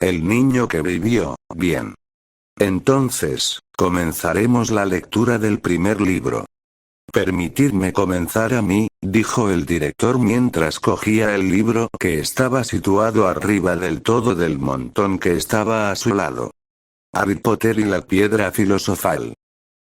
El niño que vivió. Bien. Entonces, comenzaremos la lectura del primer libro. Permitidme comenzar a mí, dijo el director mientras cogía el libro que estaba situado arriba del todo del montón que estaba a su lado. Harry Potter y la piedra filosofal.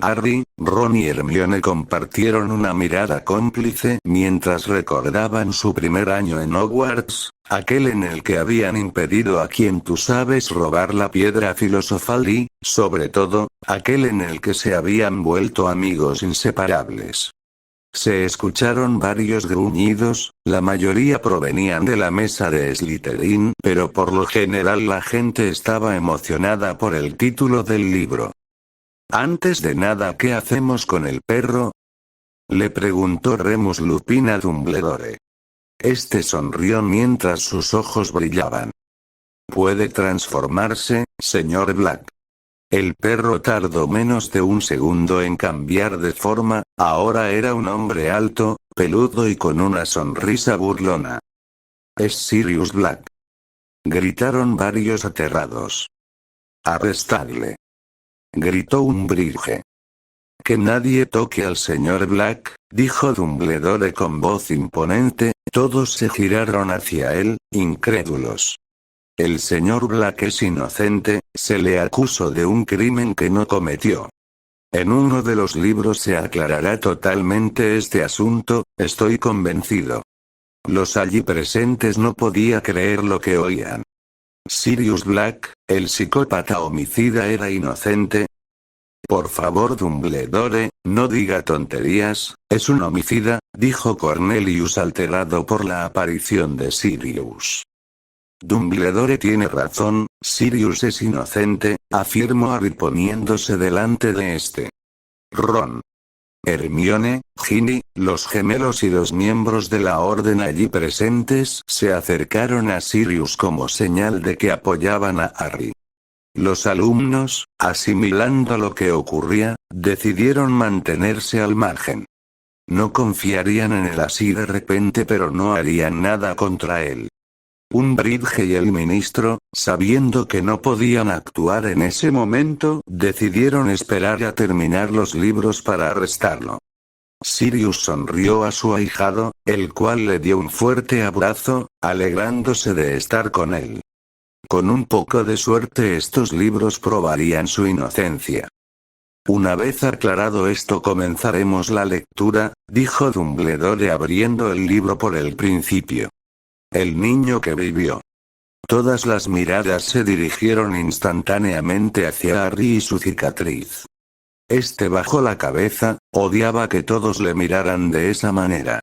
Harry, Ron y Hermione compartieron una mirada cómplice mientras recordaban su primer año en Hogwarts, aquel en el que habían impedido a quien tú sabes robar la piedra filosofal y, sobre todo, aquel en el que se habían vuelto amigos inseparables. Se escucharon varios gruñidos, la mayoría provenían de la mesa de Slytherin, pero por lo general la gente estaba emocionada por el título del libro. Antes de nada, ¿qué hacemos con el perro?, le preguntó Remus Lupin a Dumbledore. Este sonrió mientras sus ojos brillaban. Puede transformarse, señor Black. El perro tardó menos de un segundo en cambiar de forma, ahora era un hombre alto, peludo y con una sonrisa burlona. Es Sirius Black. Gritaron varios aterrados. Arrestadle. Gritó Umbridge. Que nadie toque al señor Black, dijo Dumbledore con voz imponente, todos se giraron hacia él, incrédulos. El señor Black es inocente, se le acusó de un crimen que no cometió. En uno de los libros se aclarará totalmente este asunto, estoy convencido. Los allí presentes no podían creer lo que oían. Sirius Black, el psicópata homicida, era inocente. Por favor, Dumbledore, no diga tonterías, es un homicida, dijo Cornelius alterado por la aparición de Sirius. Dumbledore tiene razón, Sirius es inocente, afirmó Harry poniéndose delante de este. Ron, Hermione, Ginny, los gemelos y los miembros de la orden allí presentes se acercaron a Sirius como señal de que apoyaban a Harry. Los alumnos, asimilando lo que ocurría, decidieron mantenerse al margen. No confiarían en él así de repente, pero no harían nada contra él. Umbridge y el ministro, sabiendo que no podían actuar en ese momento, decidieron esperar a terminar los libros para arrestarlo. Sirius sonrió a su ahijado, el cual le dio un fuerte abrazo, alegrándose de estar con él. Con un poco de suerte estos libros probarían su inocencia. Una vez aclarado esto comenzaremos la lectura, dijo Dumbledore abriendo el libro por el principio. El niño que vivió. Todas las miradas se dirigieron instantáneamente hacia Harry y su cicatriz. Este bajó la cabeza, odiaba que todos le miraran de esa manera.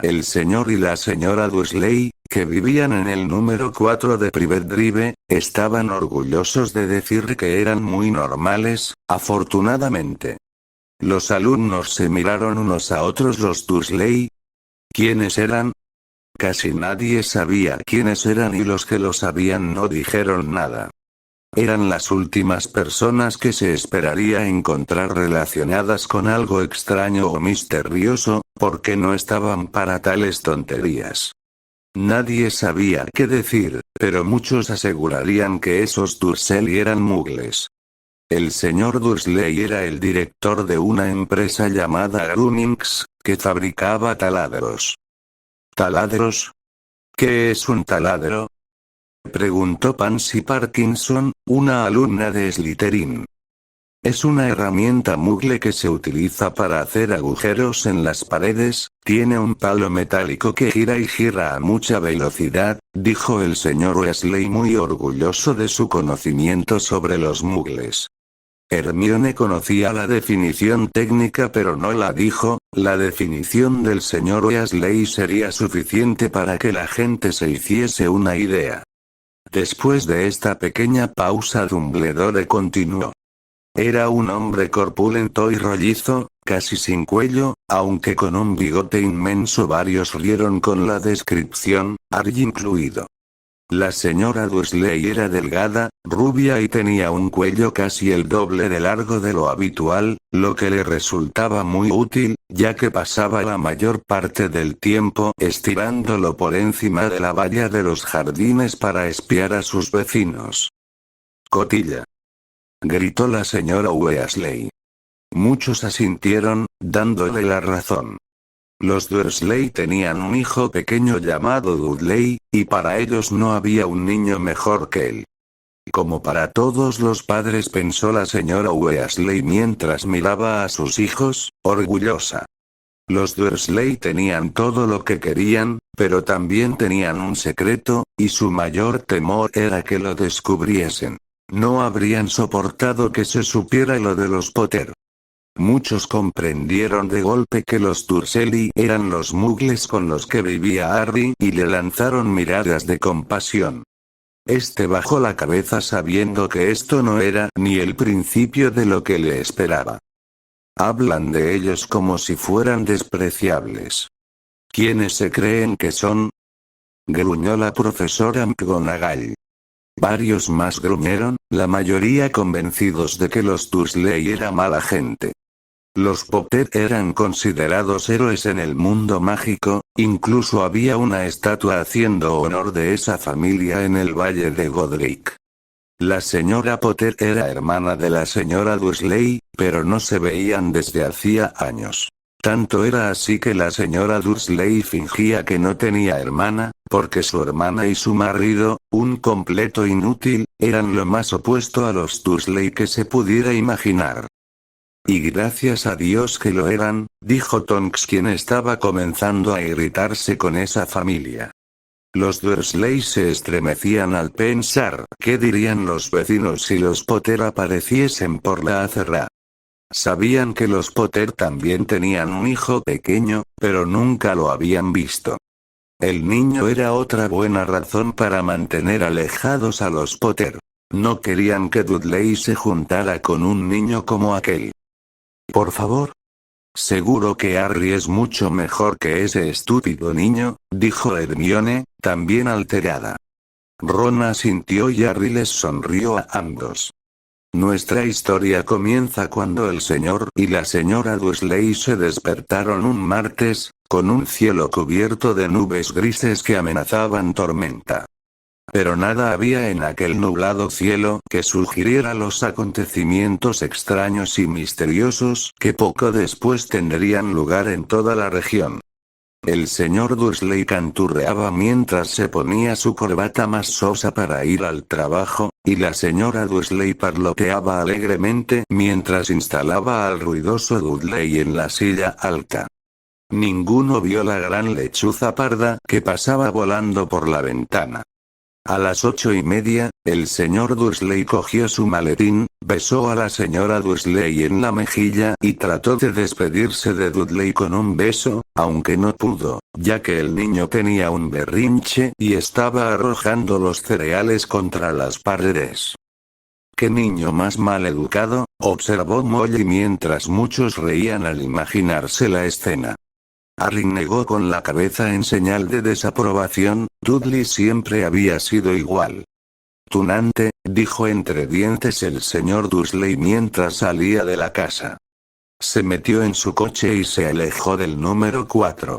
El señor y la señora Dursley, que vivían en el número 4 de Privet Drive, estaban orgullosos de decir que eran muy normales, afortunadamente. Los alumnos se miraron unos a otros. Los Dursley. ¿Quiénes eran? Casi nadie sabía quiénes eran y los que lo sabían no dijeron nada. Eran las últimas personas que se esperaría encontrar relacionadas con algo extraño o misterioso, porque no estaban para tales tonterías. Nadie sabía qué decir, pero muchos asegurarían que esos Dursley eran muggles. El señor Dursley era el director de una empresa llamada Gruninx, que fabricaba taladros. ¿Taladros? ¿Qué es un taladro?, preguntó Pansy Parkinson, una alumna de Slytherin. Es una herramienta muggle que se utiliza para hacer agujeros en las paredes, tiene un palo metálico que gira y gira a mucha velocidad, dijo el señor Weasley muy orgulloso de su conocimiento sobre los muggles. Hermione conocía la definición técnica pero no la dijo, la definición del señor Weasley sería suficiente para que la gente se hiciese una idea. Después de esta pequeña pausa Dumbledore continuó. Era un hombre corpulento y rollizo, casi sin cuello, aunque con un bigote inmenso. Varios rieron con la descripción, Harry incluido. La señora Dursley era delgada, rubia y tenía un cuello casi el doble de largo de lo habitual, lo que le resultaba muy útil, ya que pasaba la mayor parte del tiempo estirándolo por encima de la valla de los jardines para espiar a sus vecinos. «Cotilla», gritó la señora Weasley. Muchos asintieron, dándole la razón. Los Dursley tenían un hijo pequeño llamado Dudley, y para ellos no había un niño mejor que él. Como para todos los padres, pensó la señora Weasley mientras miraba a sus hijos, orgullosa. Los Dursley tenían todo lo que querían, pero también tenían un secreto, y su mayor temor era que lo descubriesen. No habrían soportado que se supiera lo de los Potter. Muchos comprendieron de golpe que los Dursley eran los muggles con los que vivía Harry y le lanzaron miradas de compasión. Este bajó la cabeza sabiendo que esto no era ni el principio de lo que le esperaba. Hablan de ellos como si fueran despreciables. ¿Quiénes se creen que son?, gruñó la profesora McGonagall. Varios más gruñeron, la mayoría convencidos de que los Dursley era mala gente. Los Potter eran considerados héroes en el mundo mágico, incluso había una estatua haciendo honor de esa familia en el Valle de Godric. La señora Potter era hermana de la señora Dursley, pero no se veían desde hacía años. Tanto era así que la señora Dursley fingía que no tenía hermana, porque su hermana y su marido, un completo inútil, eran lo más opuesto a los Dursley que se pudiera imaginar. Y gracias a Dios que lo eran, dijo Tonks, quien estaba comenzando a irritarse con esa familia. Los Dursley se estremecían al pensar qué dirían los vecinos si los Potter apareciesen por la acera. Sabían que los Potter también tenían un hijo pequeño, pero nunca lo habían visto. El niño era otra buena razón para mantener alejados a los Potter. No querían que Dudley se juntara con un niño como aquel. Por favor. Seguro que Harry es mucho mejor que ese estúpido niño, dijo Hermione, también alterada. Ron asintió y Harry les sonrió a ambos. Nuestra historia comienza cuando el señor y la señora Dursley se despertaron un martes, con un cielo cubierto de nubes grises que amenazaban tormenta. Pero nada había en aquel nublado cielo que sugiriera los acontecimientos extraños y misteriosos que poco después tendrían lugar en toda la región. El señor Dursley canturreaba mientras se ponía su corbata más sosa para ir al trabajo, y la señora Dursley parloteaba alegremente mientras instalaba al ruidoso Dudley en la silla alta. Ninguno vio la gran lechuza parda que pasaba volando por la ventana. A las 8:30, el señor Dursley cogió su maletín, besó a la señora Dursley en la mejilla y trató de despedirse de Dudley con un beso, aunque no pudo, ya que el niño tenía un berrinche y estaba arrojando los cereales contra las paredes. «¡Qué niño más mal educado!», observó Molly mientras muchos reían al imaginarse la escena. Harry negó con la cabeza en señal de desaprobación. Dudley siempre había sido igual. «Tunante», dijo entre dientes el señor Dursley mientras salía de la casa. Se metió en su coche y se alejó del número 4.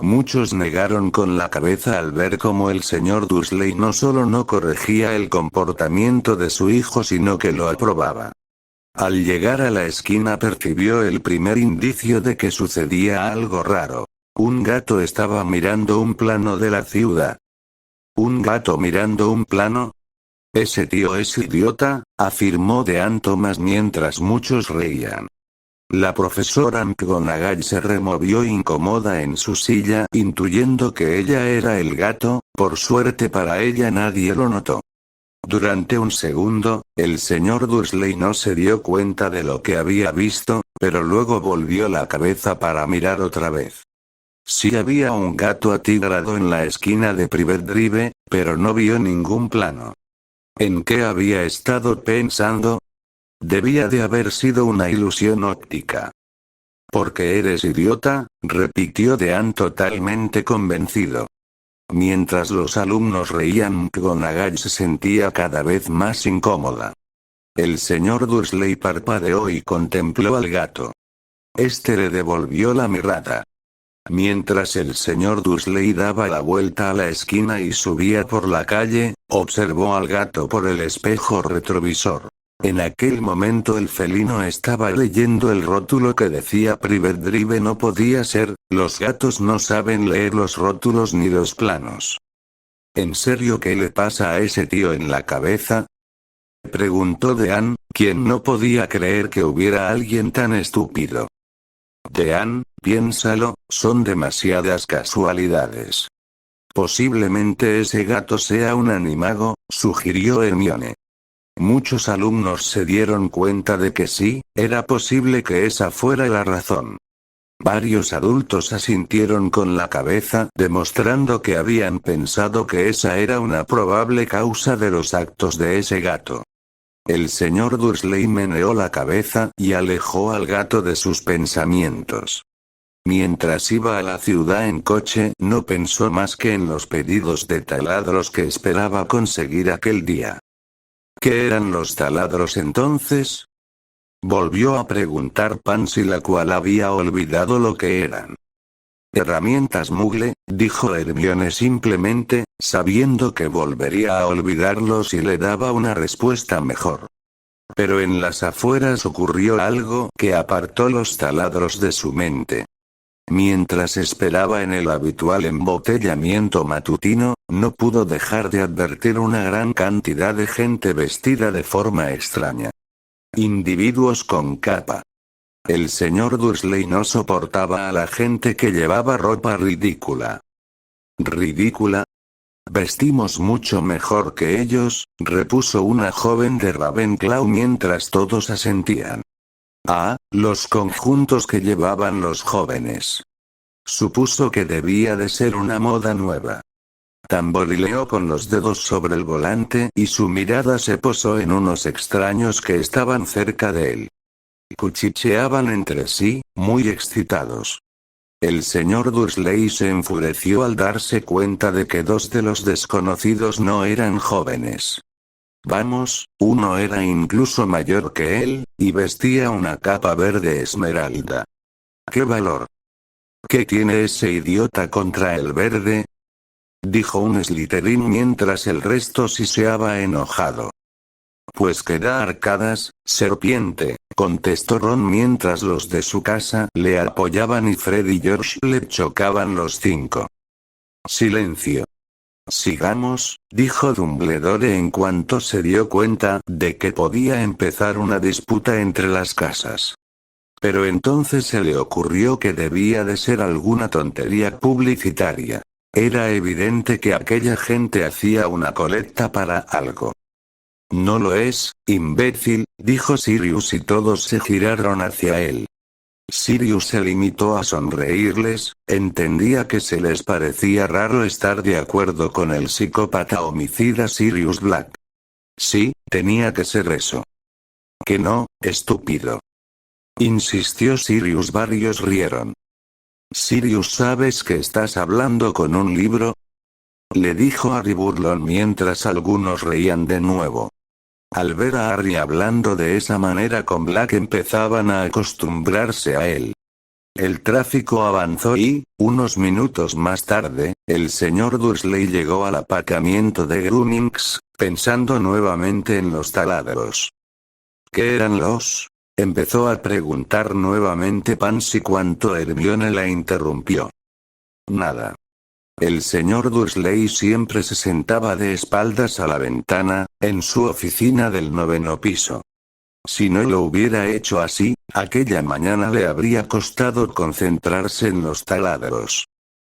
Muchos negaron con la cabeza al ver cómo el señor Dursley no solo no corregía el comportamiento de su hijo sino que lo aprobaba. Al llegar a la esquina percibió el primer indicio de que sucedía algo raro. Un gato estaba mirando un plano de la ciudad. ¿Un gato mirando un plano? «Ese tío es idiota», afirmó Dean Thomas mientras muchos reían. La profesora McGonagall se removió incómoda en su silla intuyendo que ella era el gato. Por suerte para ella nadie lo notó. Durante un segundo, el señor Dursley no se dio cuenta de lo que había visto, pero luego volvió la cabeza para mirar otra vez. Sí había un gato atigrado en la esquina de Privet Drive, pero no vio ningún plano. ¿En qué había estado pensando? Debía de haber sido una ilusión óptica. «¿Porque eres idiota?», repitió Dean totalmente convencido. Mientras los alumnos reían, McGonagall se sentía cada vez más incómoda. El señor Dursley parpadeó y contempló al gato. Este le devolvió la mirada. Mientras el señor Dursley daba la vuelta a la esquina y subía por la calle, observó al gato por el espejo retrovisor. En aquel momento el felino estaba leyendo el rótulo que decía Private Drive. No podía ser, los gatos no saben leer los rótulos ni los planos. ¿En serio qué le pasa a ese tío en la cabeza?, preguntó Dean, quien no podía creer que hubiera alguien tan estúpido. Dean, piénsalo, son demasiadas casualidades. Posiblemente ese gato sea un animago, sugirió Hermione. Muchos alumnos se dieron cuenta de que sí, era posible que esa fuera la razón. Varios adultos asintieron con la cabeza, demostrando que habían pensado que esa era una probable causa de los actos de ese gato. El señor Dursley meneó la cabeza y alejó al gato de sus pensamientos. Mientras iba a la ciudad en coche, no pensó más que en los pedidos de taladros que esperaba conseguir aquel día. ¿Qué eran los taladros entonces?, volvió a preguntar Pansy, la cual había olvidado lo que eran. Herramientas Muggle, dijo Hermione simplemente, sabiendo que volvería a olvidarlo si le daba una respuesta mejor. Pero en las afueras ocurrió algo que apartó los taladros de su mente. Mientras esperaba en el habitual embotellamiento matutino, no pudo dejar de advertir una gran cantidad de gente vestida de forma extraña. Individuos con capa. El señor Dursley no soportaba a la gente que llevaba ropa ridícula. ¿Ridícula? Vestimos mucho mejor que ellos, repuso una joven de Ravenclaw mientras todos asentían. Ah, los conjuntos que llevaban los jóvenes. Supuso que debía de ser una moda nueva. Tamborileó con los dedos sobre el volante y su mirada se posó en unos extraños que estaban cerca de él. Cuchicheaban entre sí, muy excitados. El señor Dursley se enfureció al darse cuenta de que dos de los desconocidos no eran jóvenes. Vamos, uno era incluso mayor que él, y vestía una capa verde esmeralda. ¡Qué valor! ¿Qué tiene ese idiota contra el verde?, dijo un Slytherin mientras el resto siseaba enojado. Pues que da arcadas, serpiente, contestó Ron mientras los de su casa le apoyaban y Fred y George le chocaban los cinco. Silencio. Sigamos, dijo Dumbledore en cuanto se dio cuenta de que podía empezar una disputa entre las casas. Pero entonces se le ocurrió que debía de ser alguna tontería publicitaria. Era evidente que aquella gente hacía una colecta para algo. No lo es, imbécil, dijo Sirius y todos se giraron hacia él. Sirius se limitó a sonreírles, entendía que se les parecía raro estar de acuerdo con el psicópata homicida Sirius Black. Sí, tenía que ser eso. Que no, estúpido, insistió Sirius. Varios rieron. Sirius, ¿sabes que estás hablando con un libro?, le dijo Harry burlón mientras algunos reían de nuevo. Al ver a Harry hablando de esa manera con Black empezaban a acostumbrarse a él. El tráfico avanzó y, unos minutos más tarde, el señor Dursley llegó al aparcamiento de Grunnings, pensando nuevamente en los taladros. ¿Qué eran los? Empezó a preguntar nuevamente Pansy cuando Hermione la interrumpió. Nada. El señor Dursley siempre se sentaba de espaldas a la ventana, en su oficina del 9º piso. Si no lo hubiera hecho así, aquella mañana le habría costado concentrarse en los taladros.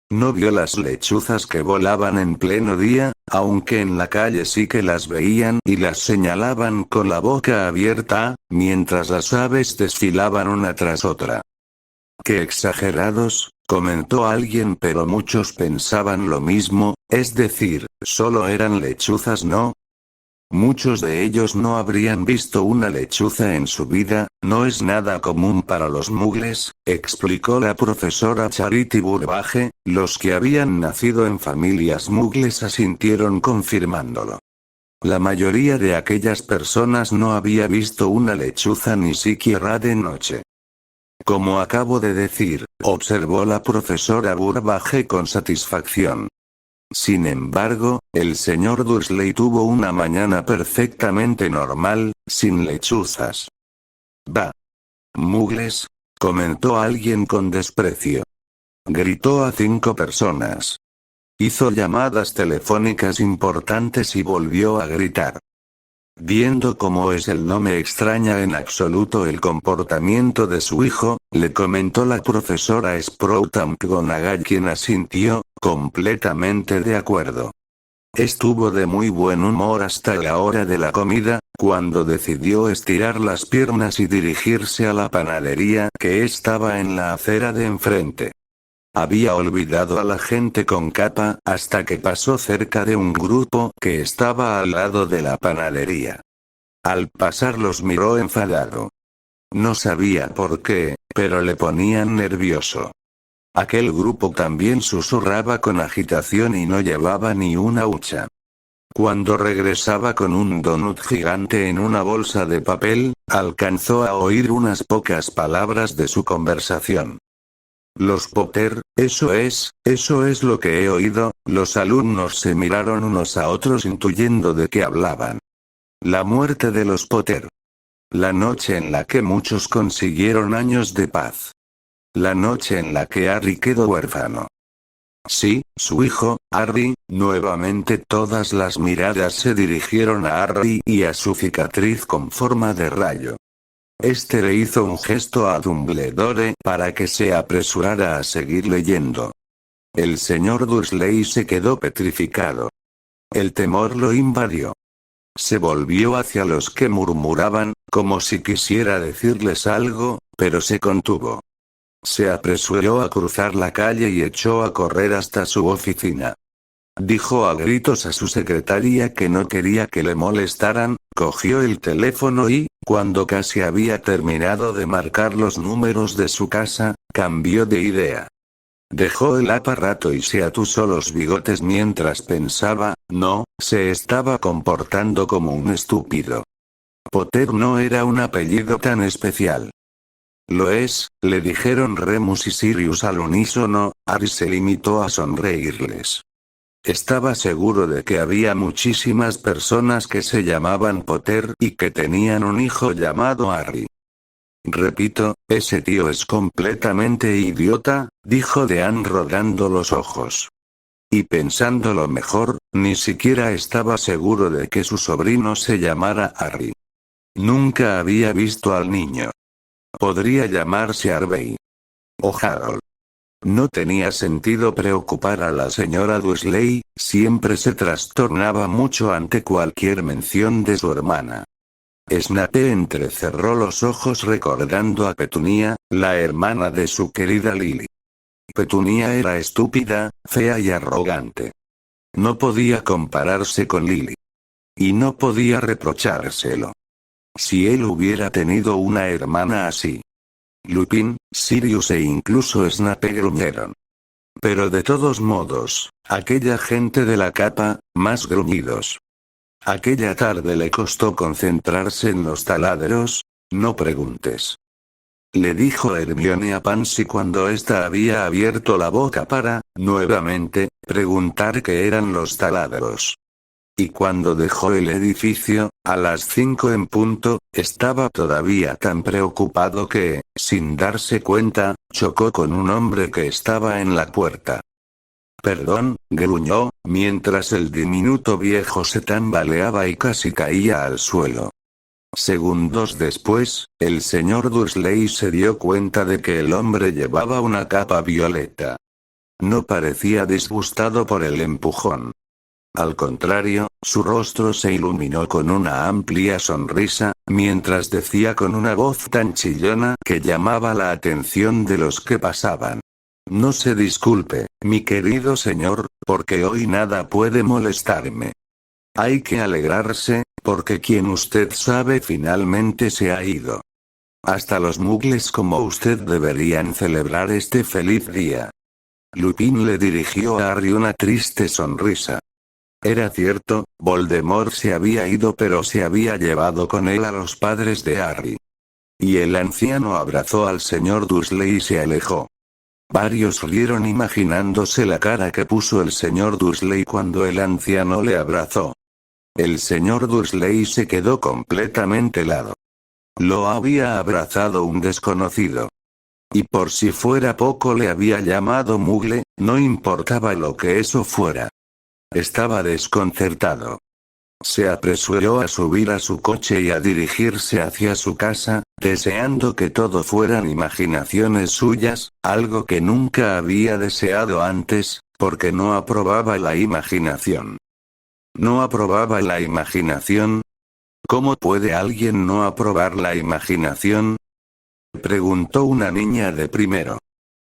No vio las lechuzas que volaban en pleno día, aunque en la calle sí que las veían y las señalaban con la boca abierta, mientras las aves desfilaban una tras otra. ¡Qué exagerados!, comentó alguien, pero muchos pensaban lo mismo, es decir, solo eran lechuzas, ¿no? Muchos de ellos no habrían visto una lechuza en su vida, no es nada común para los mugles, explicó la profesora Charity Burbage. Los que habían nacido en familias mugles asintieron confirmándolo. La mayoría de aquellas personas no había visto una lechuza ni siquiera de noche. Como acabo de decir, observó la profesora Burbage con satisfacción. Sin embargo, el señor Dursley tuvo una mañana perfectamente normal, sin lechuzas. «Bah. Mugles», comentó alguien con desprecio. Gritó a 5 personas. Hizo llamadas telefónicas importantes y volvió a gritar. Viendo cómo es él, no me extraña en absoluto el comportamiento de su hijo, le comentó la profesora Sprout McGonagall, quien asintió, completamente de acuerdo. Estuvo de muy buen humor hasta la hora de la comida, cuando decidió estirar las piernas y dirigirse a la panadería que estaba en la acera de enfrente. Había olvidado a la gente con capa hasta que pasó cerca de un grupo que estaba al lado de la panadería. Al pasar los miró enfadado. No sabía por qué, pero le ponían nervioso. Aquel grupo también susurraba con agitación y no llevaba ni una hucha. Cuando regresaba con un donut gigante en una bolsa de papel, alcanzó a oír unas pocas palabras de su conversación. Los Potter, eso es lo que he oído. Los alumnos se miraron unos a otros intuyendo de qué hablaban. La muerte de los Potter. La noche en la que muchos consiguieron años de paz. La noche en la que Harry quedó huérfano. Sí, su hijo, Harry. Nuevamente todas las miradas se dirigieron a Harry y a su cicatriz con forma de rayo. Este le hizo un gesto a Dumbledore para que se apresurara a seguir leyendo. El señor Dursley se quedó petrificado. El temor lo invadió. Se volvió hacia los que murmuraban, como si quisiera decirles algo, pero se contuvo. Se apresuró a cruzar la calle y echó a correr hasta su oficina. Dijo a gritos a su secretaria que no quería que le molestaran, cogió el teléfono y, cuando casi había terminado de marcar los números de su casa, cambió de idea. Dejó el aparato y se atusó los bigotes mientras pensaba, no, se estaba comportando como un estúpido. Potter no era un apellido tan especial. Lo es, le dijeron Remus y Sirius al unísono. Harry se limitó a sonreírles. Estaba seguro de que había muchísimas personas que se llamaban Potter y que tenían un hijo llamado Harry. Repito, ese tío es completamente idiota, dijo Dean rodando los ojos. Y pensándolo mejor, ni siquiera estaba seguro de que su sobrino se llamara Harry. Nunca había visto al niño. Podría llamarse Harvey. O Harold. No tenía sentido preocupar a la señora Dursley, siempre se trastornaba mucho ante cualquier mención de su hermana. Snape entrecerró los ojos recordando a Petunia, la hermana de su querida Lily. Petunia era estúpida, fea y arrogante. No podía compararse con Lily. Y no podía reprochárselo. Si él hubiera tenido una hermana así. Lupin, Sirius e incluso Snape gruñeron. Pero de todos modos, aquella gente de la capa, más gruñidos. Aquella tarde le costó concentrarse en los taladros. No preguntes. Le dijo Hermione a Pansy cuando ésta había abierto la boca para, nuevamente, preguntar qué eran los taladros. Y cuando dejó el edificio, a las 5 en punto, estaba todavía tan preocupado que, sin darse cuenta, chocó con un hombre que estaba en la puerta. Perdón, gruñó, mientras el diminuto viejo se tambaleaba y casi caía al suelo. Segundos después, el señor Dursley se dio cuenta de que el hombre llevaba una capa violeta. No parecía disgustado por el empujón. Al contrario, su rostro se iluminó con una amplia sonrisa, mientras decía con una voz tan chillona que llamaba la atención de los que pasaban. No se disculpe, mi querido señor, porque hoy nada puede molestarme. Hay que alegrarse, Porque quien usted sabe finalmente se ha ido. Hasta los muggles como usted deberían celebrar este feliz día. Lupin le dirigió a Harry una triste sonrisa. Era cierto, Voldemort se había ido, pero se había llevado con él a los padres de Harry. Y el anciano abrazó al señor Dursley y se alejó. Varios rieron imaginándose la cara que puso el señor Dursley cuando el anciano le abrazó. El señor Dursley se quedó completamente helado. Lo había abrazado un desconocido. Y por si fuera poco le había llamado muggle, no importaba lo que eso fuera. Estaba desconcertado. Se apresuró a subir a su coche y a dirigirse hacia su casa, deseando que todo fueran imaginaciones suyas, algo que nunca había deseado antes, porque no aprobaba la imaginación. ¿No aprobaba la imaginación? ¿Cómo puede alguien no aprobar la imaginación? Preguntó una niña de primero.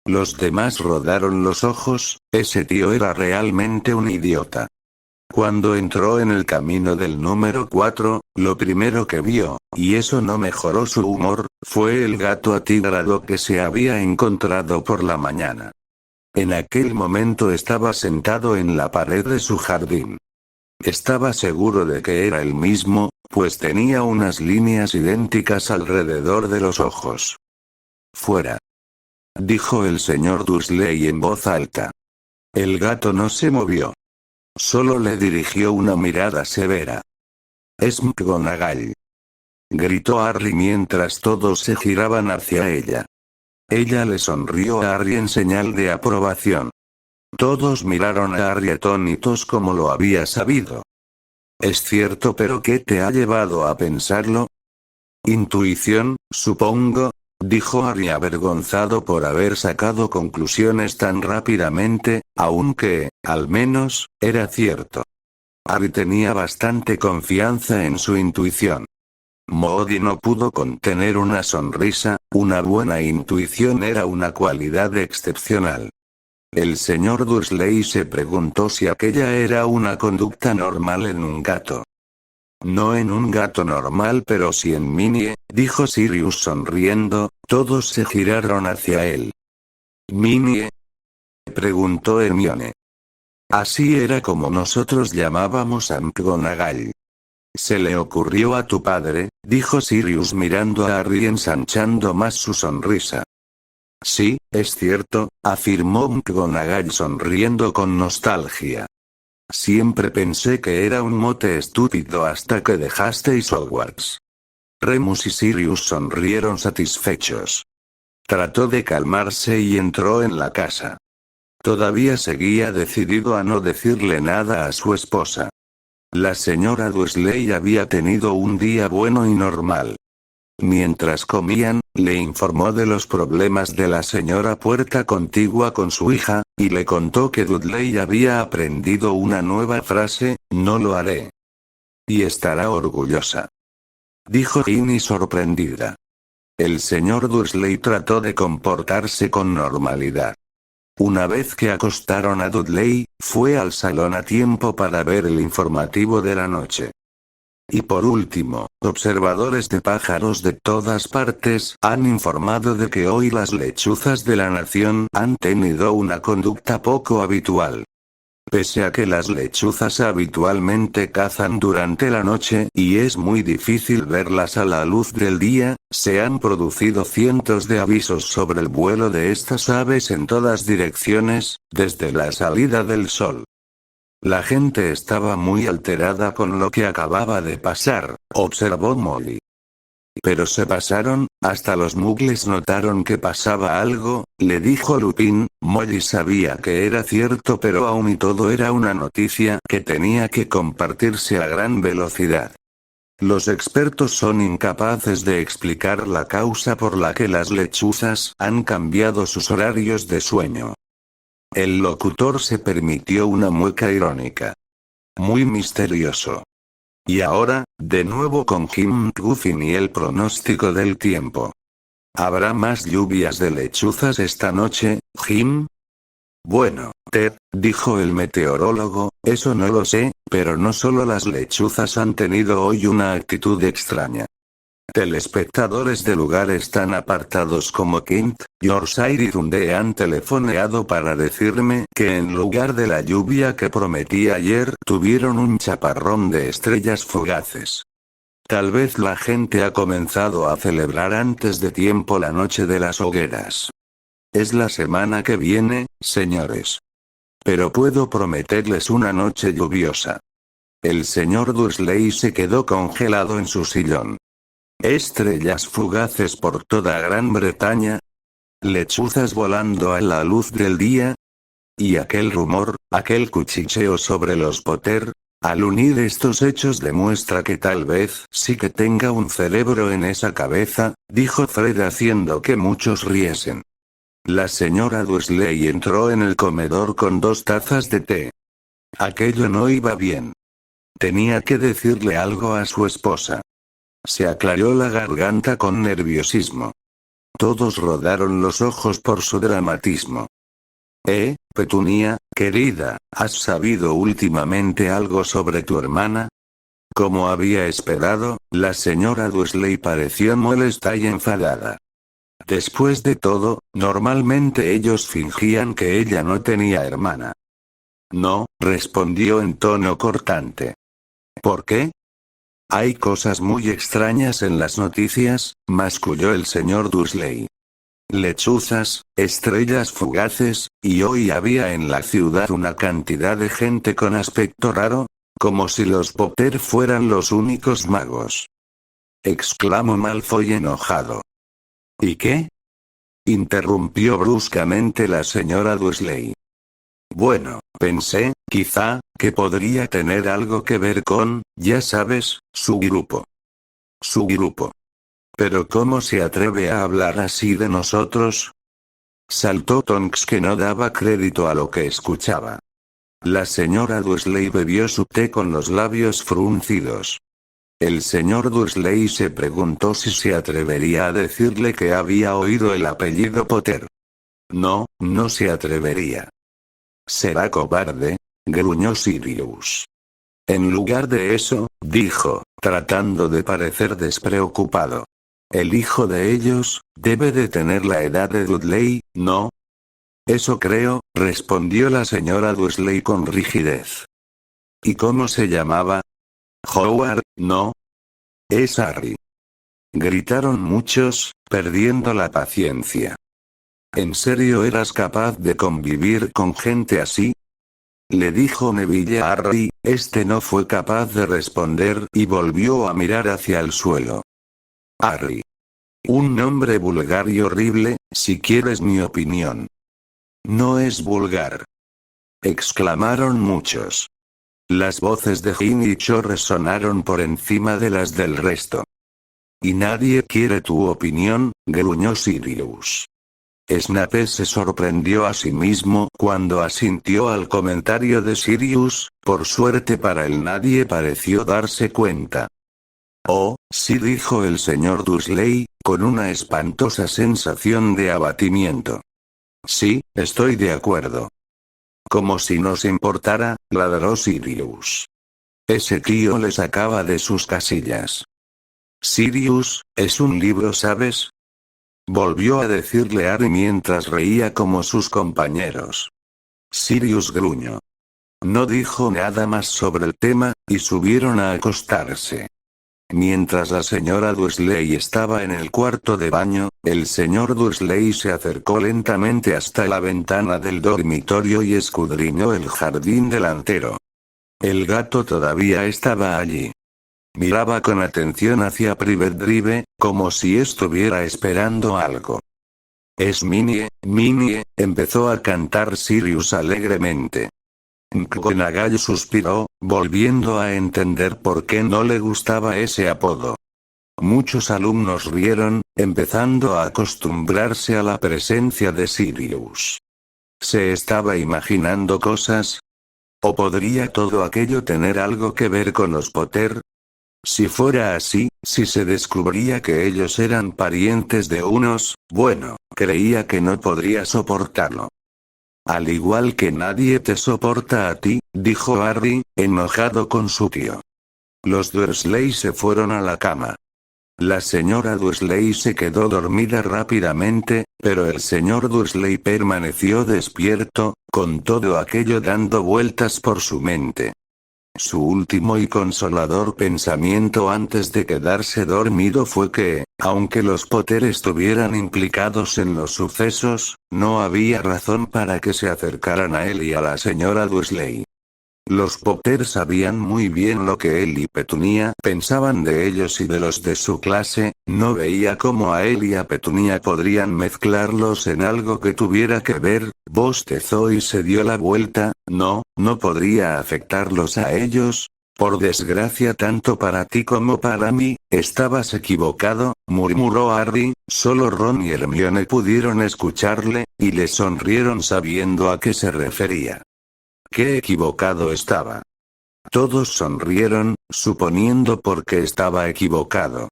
Los demás rodaron los ojos, ese tío era realmente un idiota. Cuando entró en el camino del número 4, lo primero que vio, y eso no mejoró su humor, fue el gato atigrado que se había encontrado por la mañana. En aquel momento estaba sentado en la pared de su jardín. Estaba seguro de que era el mismo, pues tenía unas líneas idénticas alrededor de los ojos. «Fuera», dijo el señor Dursley en voz alta. El gato no se movió. Solo le dirigió una mirada severa. «Es McGonagall», gritó Harry mientras todos se giraban hacia ella. Ella le sonrió a Harry en señal de aprobación. Todos miraron a Harry atónitos como lo había sabido. «Es cierto, pero ¿qué te ha llevado a pensarlo?» «Intuición, supongo», dijo Harry avergonzado por haber sacado conclusiones tan rápidamente, aunque, al menos, era cierto. Harry tenía bastante confianza en su intuición. Moody no pudo contener una sonrisa, una buena intuición era una cualidad excepcional. El señor Dursley se preguntó si aquella era una conducta normal en un gato. «No en un gato normal, pero sí en Minnie», dijo Sirius sonriendo. Todos se giraron hacia él. «¿Minnie?», preguntó Hermione. «Así era como nosotros llamábamos a McGonagall». «Se le ocurrió a tu padre», dijo Sirius mirando a Harry y ensanchando más su sonrisa. «Sí, es cierto», afirmó McGonagall sonriendo con nostalgia. «Siempre pensé que era un mote estúpido hasta que dejasteis Hogwarts». Remus y Sirius sonrieron satisfechos. Trató de calmarse y entró en la casa. Todavía seguía decidido a no decirle nada a su esposa. La señora Dursley había tenido un día bueno y normal. Mientras comían, le informó de los problemas de la señora Puerta Contigua con su hija, y le contó que Dudley había aprendido una nueva frase, «no lo haré». «Y estará orgullosa», dijo Ginny sorprendida. El señor Dursley trató de comportarse con normalidad. Una vez que acostaron a Dudley, fue al salón a tiempo para ver el informativo de la noche. Y por último, observadores de pájaros de todas partes han informado de que hoy las lechuzas de la nación han tenido una conducta poco habitual. Pese a que las lechuzas habitualmente cazan durante la noche y es muy difícil verlas a la luz del día, se han producido cientos de avisos sobre el vuelo de estas aves en todas direcciones, desde la salida del sol. La gente estaba muy alterada con lo que acababa de pasar, observó Molly. Pero se pasaron, hasta los muggles notaron que pasaba algo, le dijo Lupin. Molly sabía que era cierto, pero aún y todo era una noticia que tenía que compartirse a gran velocidad. Los expertos son incapaces de explicar la causa por la que las lechuzas han cambiado sus horarios de sueño. El locutor se permitió una mueca irónica. Muy misterioso. Y ahora, de nuevo con Jim Guffin y el pronóstico del tiempo. ¿Habrá más lluvias de lechuzas esta noche, Jim? Bueno, Ted, dijo el meteorólogo, eso no lo sé, pero no solo las lechuzas han tenido hoy una actitud extraña. Telespectadores de lugares tan apartados como Kent, Yorkshire y Dundee han telefoneado para decirme que en lugar de la lluvia que prometí ayer, tuvieron un chaparrón de estrellas fugaces. Tal vez la gente ha comenzado a celebrar antes de tiempo la noche de las hogueras. Es la semana que viene, señores. Pero puedo prometerles una noche lluviosa. El señor Dursley se quedó congelado en su sillón. Estrellas fugaces por toda Gran Bretaña. Lechuzas volando a la luz del día. Y aquel rumor, aquel cuchicheo sobre los Potter. Al unir estos hechos demuestra que tal vez sí que tenga un cerebro en esa cabeza, dijo Fred haciendo que muchos riesen. La señora Dursley entró en el comedor con 2 tazas de té. Aquello no iba bien. Tenía que decirle algo a su esposa. Se aclaró la garganta con nerviosismo. Todos rodaron los ojos por su dramatismo. Petunia, querida, ¿has sabido últimamente algo sobre tu hermana? Como había esperado, la señora Dursley pareció molesta y enfadada. Después de todo, normalmente ellos fingían que ella no tenía hermana. No, respondió en tono cortante. ¿Por qué? Hay cosas muy extrañas en las noticias, masculló el señor Dursley. Lechuzas, estrellas fugaces, y hoy había en la ciudad una cantidad de gente con aspecto raro, como si los Potter fueran los únicos magos. Exclamó Malfoy enojado. ¿Y qué? Interrumpió bruscamente la señora Dursley. Bueno, pensé, quizá, que podría tener algo que ver con, ya sabes, su grupo. Su grupo. ¿Pero cómo se atreve a hablar así de nosotros? Saltó Tonks, que no daba crédito a lo que escuchaba. La señora Dursley bebió su té con los labios fruncidos. El señor Dursley se preguntó si se atrevería a decirle que había oído el apellido Potter. No, no se atrevería. Será cobarde, gruñó Sirius. En lugar de eso, dijo, tratando de parecer despreocupado. El hijo de ellos, debe de tener la edad de Dudley, ¿no? Eso creo, respondió la señora Dursley con rigidez. ¿Y cómo se llamaba? Howard, ¿no? Es Harry. Gritaron muchos, perdiendo la paciencia. ¿En serio eras capaz de convivir con gente así? Le dijo Neville a Harry, este no fue capaz de responder y volvió a mirar hacia el suelo. Harry. Un nombre vulgar y horrible, si quieres mi opinión. No es vulgar. Exclamaron muchos. Las voces de Ginny y Cho resonaron por encima de las del resto. Y nadie quiere tu opinión, gruñó Sirius. Snape se sorprendió a sí mismo cuando asintió al comentario de Sirius, por suerte para él nadie pareció darse cuenta. Oh, sí, dijo el señor Dursley, con una espantosa sensación de abatimiento. Sí, estoy de acuerdo. Como si nos importara, ladró Sirius. Ese tío le sacaba de sus casillas. Sirius, es un libro, ¿sabes? Volvió a decirle Harry mientras reía como sus compañeros. Sirius gruñó. No dijo nada más sobre el tema, y subieron a acostarse. Mientras la señora Dursley estaba en el cuarto de baño, el señor Dursley se acercó lentamente hasta la ventana del dormitorio y escudriñó el jardín delantero. El gato todavía estaba allí. Miraba con atención hacia Private Drive, como si estuviera esperando algo. Es Minnie, Minnie, empezó a cantar Sirius alegremente. McGonagall suspiró, volviendo a entender por qué no le gustaba ese apodo. Muchos alumnos rieron, empezando a acostumbrarse a la presencia de Sirius. ¿Se estaba imaginando cosas? ¿O podría todo aquello tener algo que ver con los Potter? Si fuera así, si se descubría que ellos eran parientes de unos, bueno, creía que no podría soportarlo. Al igual que nadie te soporta a ti, dijo Harry, enojado con su tío. Los Dursley se fueron a la cama. La señora Dursley se quedó dormida rápidamente, pero el señor Dursley permaneció despierto, con todo aquello dando vueltas por su mente. Su último y consolador pensamiento antes de quedarse dormido fue que, aunque los Potter estuvieran implicados en los sucesos, no había razón para que se acercaran a él y a la señora Dursley. Los Potter sabían muy bien lo que él y Petunia pensaban de ellos y de los de su clase, no veía cómo a él y a Petunia podrían mezclarlos en algo que tuviera que ver, bostezó y se dio la vuelta, no podría afectarlos a ellos. Por desgracia tanto para ti como para mí, estabas equivocado, murmuró Harry, solo Ron y Hermione pudieron escucharle, y le sonrieron sabiendo a qué se refería. Qué equivocado estaba. Todos sonrieron, suponiendo por qué estaba equivocado.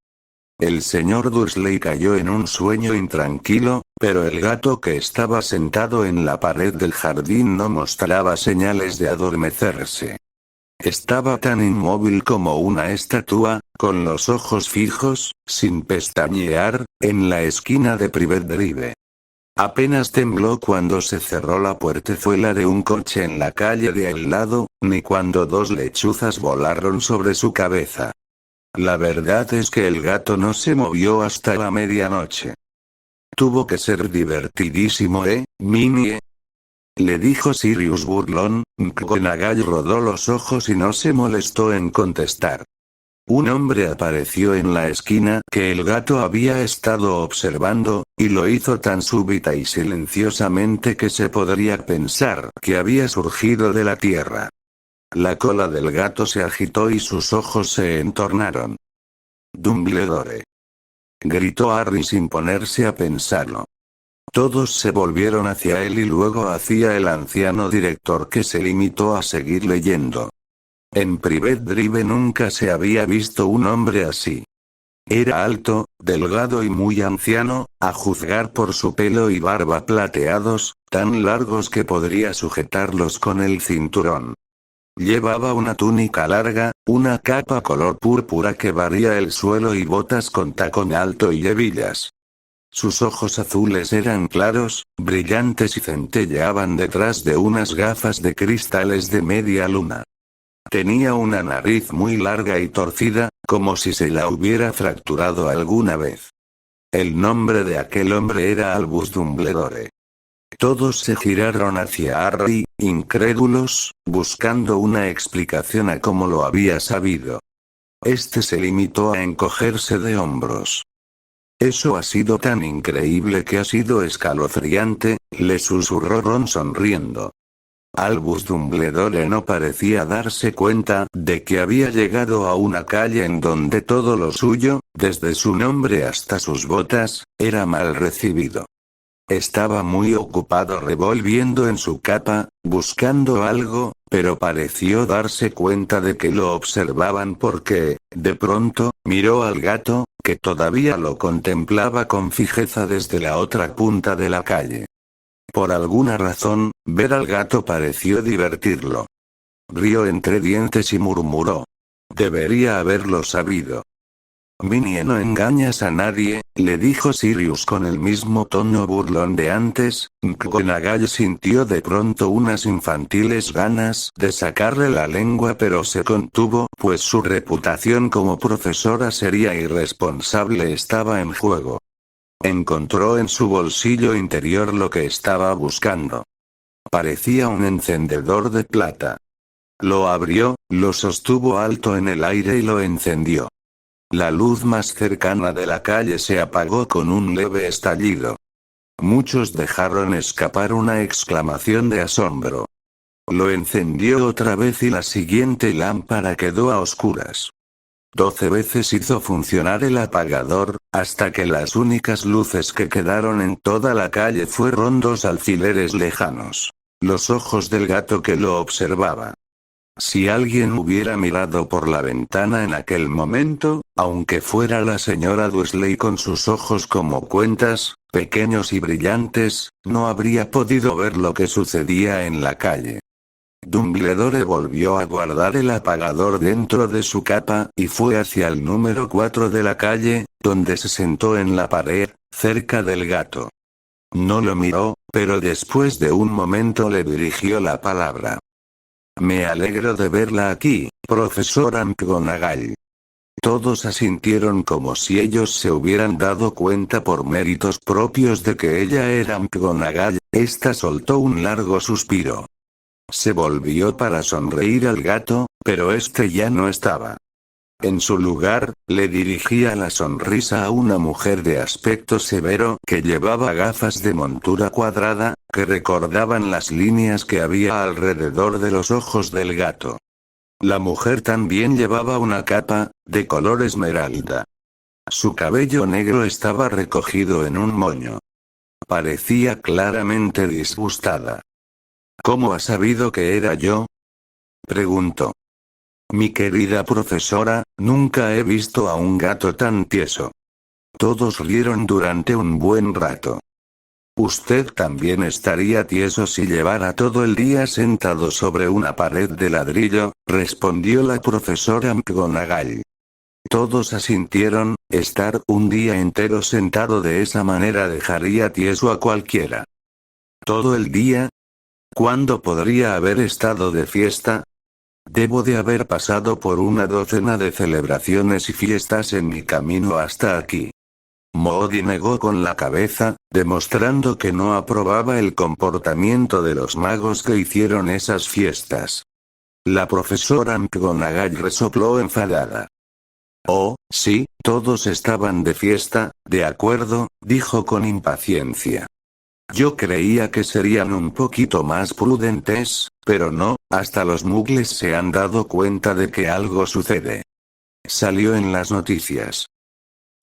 El señor Dursley cayó en un sueño intranquilo, pero el gato que estaba sentado en la pared del jardín no mostraba señales de adormecerse. Estaba tan inmóvil como una estatua, con los ojos fijos, sin pestañear, en la esquina de Privet Drive. Apenas tembló cuando se cerró la puertezuela de un coche en la calle de al lado, ni cuando dos lechuzas volaron sobre su cabeza. La verdad es que el gato no se movió hasta la medianoche. Tuvo que ser divertidísimo, Minnie? Le dijo Sirius burlón. McGonagall rodó los ojos y no se molestó en contestar. Un hombre apareció en la esquina que el gato había estado observando, y lo hizo tan súbita y silenciosamente que se podría pensar que había surgido de la tierra. La cola del gato se agitó y sus ojos se entornaron. «Dumbledore», gritó Harry sin ponerse a pensarlo. Todos se volvieron hacia él y luego hacia el anciano director que se limitó a seguir leyendo. En Privet Drive nunca se había visto un hombre así. Era alto, delgado y muy anciano, a juzgar por su pelo y barba plateados, tan largos que podría sujetarlos con el cinturón. Llevaba una túnica larga, una capa color púrpura que barría el suelo y botas con tacón alto y hebillas. Sus ojos azules eran claros, brillantes y centelleaban detrás de unas gafas de cristales de media luna. Tenía una nariz muy larga y torcida, como si se la hubiera fracturado alguna vez. El nombre de aquel hombre era Albus Dumbledore. Todos se giraron hacia Harry, incrédulos, buscando una explicación a cómo lo había sabido. Este se limitó a encogerse de hombros. «Eso ha sido tan increíble que ha sido escalofriante», le susurró Ron sonriendo. Albus Dumbledore no parecía darse cuenta de que había llegado a una calle en donde todo lo suyo, desde su nombre hasta sus botas, era mal recibido. Estaba muy ocupado revolviendo en su capa, buscando algo, pero pareció darse cuenta de que lo observaban porque, de pronto, miró al gato, que todavía lo contemplaba con fijeza desde la otra punta de la calle. Por alguna razón, ver al gato pareció divertirlo. Rió entre dientes y murmuró. Debería haberlo sabido. «Minnie, no engañas a nadie», le dijo Sirius con el mismo tono burlón de antes. McGonagall sintió de pronto unas infantiles ganas de sacarle la lengua pero se contuvo, pues su reputación como profesora seria y responsable estaba en juego. Encontró en su bolsillo interior lo que estaba buscando. Parecía un encendedor de plata. Lo abrió, lo sostuvo alto en el aire y lo encendió. La luz más cercana de la calle se apagó con un leve estallido. Muchos dejaron escapar una exclamación de asombro. Lo encendió otra vez y la siguiente lámpara quedó a oscuras. 12 veces hizo funcionar el apagador, hasta que las únicas luces que quedaron en toda la calle fueron dos alfileres lejanos. Los ojos del gato que lo observaba. Si alguien hubiera mirado por la ventana en aquel momento, aunque fuera la señora Dursley con sus ojos como cuentas, pequeños y brillantes, no habría podido ver lo que sucedía en la calle. Dumbledore volvió a guardar el apagador dentro de su capa y fue hacia el número 4 de la calle, donde se sentó en la pared, cerca del gato. No lo miró, pero después de un momento le dirigió la palabra. Me alegro de verla aquí, profesora McGonagall. Todos asintieron como si ellos se hubieran dado cuenta por méritos propios de que ella era McGonagall. Esta soltó un largo suspiro. Se volvió para sonreír al gato, pero este ya no estaba. En su lugar, le dirigía la sonrisa a una mujer de aspecto severo que llevaba gafas de montura cuadrada, que recordaban las líneas que había alrededor de los ojos del gato. La mujer también llevaba una capa, de color esmeralda. Su cabello negro estaba recogido en un moño. Parecía claramente disgustada. ¿Cómo ha sabido que era yo?, preguntó. Mi querida profesora, nunca he visto a un gato tan tieso. Todos rieron durante un buen rato. Usted también estaría tieso si llevara todo el día sentado sobre una pared de ladrillo, respondió la profesora McGonagall. Todos asintieron. Estar un día entero sentado de esa manera dejaría tieso a cualquiera. ¿Todo el día? ¿Cuándo podría haber estado de fiesta? Debo de haber pasado por una docena de celebraciones y fiestas en mi camino hasta aquí. Moody negó con la cabeza, demostrando que no aprobaba el comportamiento de los magos que hicieron esas fiestas. La profesora McGonagall resopló enfadada. Oh, sí, todos estaban de fiesta, de acuerdo, dijo con impaciencia. Yo creía que serían un poquito más prudentes, pero no, hasta los muggles se han dado cuenta de que algo sucede. Salió en las noticias.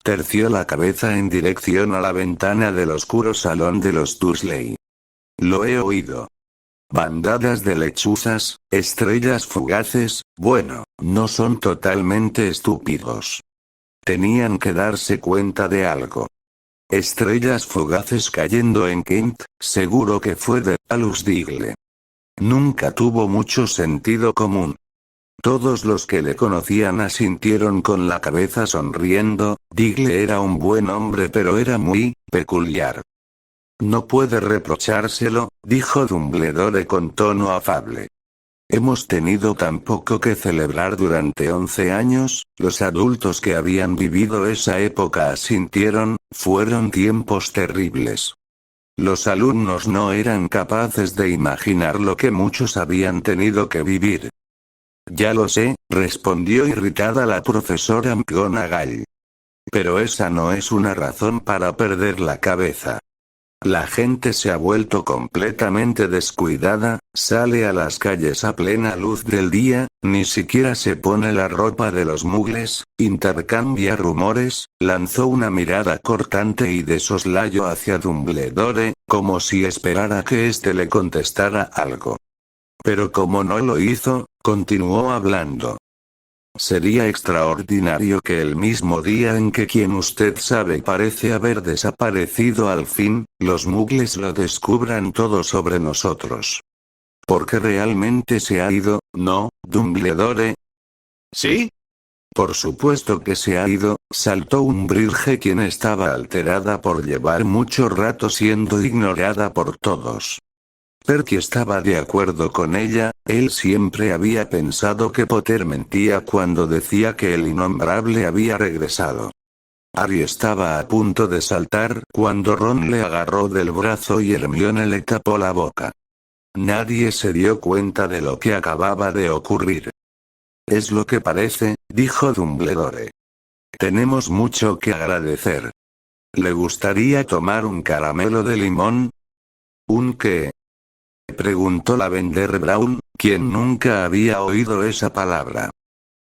Terció la cabeza en dirección a la ventana del oscuro salón de los Dursley. Lo he oído. Bandadas de lechuzas, estrellas fugaces, bueno, no son totalmente estúpidos. Tenían que darse cuenta de algo. Estrellas fugaces cayendo en Kent, seguro que fue de Albus Diggle. Nunca tuvo mucho sentido común. Todos los que le conocían asintieron con la cabeza sonriendo. Diggle era un buen hombre, pero era muy peculiar. No puede reprochárselo, dijo Dumbledore con tono afable. Hemos tenido tan poco que celebrar durante 11 años, los adultos que habían vivido esa época asintieron, fueron tiempos terribles. Los alumnos no eran capaces de imaginar lo que muchos habían tenido que vivir. Ya lo sé, respondió irritada la profesora McGonagall. Pero esa no es una razón para perder la cabeza. La gente se ha vuelto completamente descuidada, sale a las calles a plena luz del día, ni siquiera se pone la ropa de los muggles, intercambia rumores, lanzó una mirada cortante y de soslayo hacia Dumbledore, como si esperara que éste le contestara algo. Pero como no lo hizo, continuó hablando. Sería extraordinario que el mismo día en que quien usted sabe parece haber desaparecido al fin, los muggles lo descubran todo sobre nosotros. Porque realmente se ha ido, ¿no, Dumbledore? ¿Sí? Por supuesto que se ha ido, saltó Umbridge, quien estaba alterada por llevar mucho rato siendo ignorada por todos. Percy estaba de acuerdo con ella, él siempre había pensado que Potter mentía cuando decía que el innombrable había regresado. Harry estaba a punto de saltar cuando Ron le agarró del brazo y Hermione le tapó la boca. Nadie se dio cuenta de lo que acababa de ocurrir. Es lo que parece, dijo Dumbledore. Tenemos mucho que agradecer. ¿Le gustaría tomar un caramelo de limón? ¿Un qué?, preguntó Lavender Brown, quien nunca había oído esa palabra.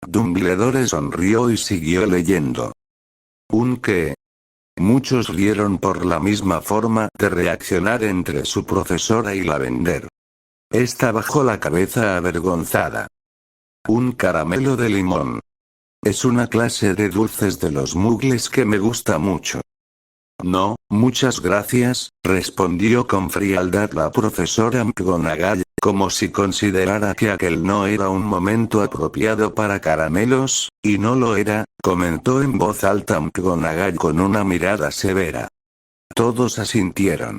Dumbledore sonrió y siguió leyendo. ¿Un qué? Muchos rieron por la misma forma de reaccionar entre su profesora y Lavender. Esta bajó la cabeza avergonzada. Un caramelo de limón. Es una clase de dulces de los muggles que me gusta mucho. No, muchas gracias, respondió con frialdad la profesora McGonagall, como si considerara que aquel no era un momento apropiado para caramelos, y no lo era, comentó en voz alta McGonagall con una mirada severa. Todos asintieron.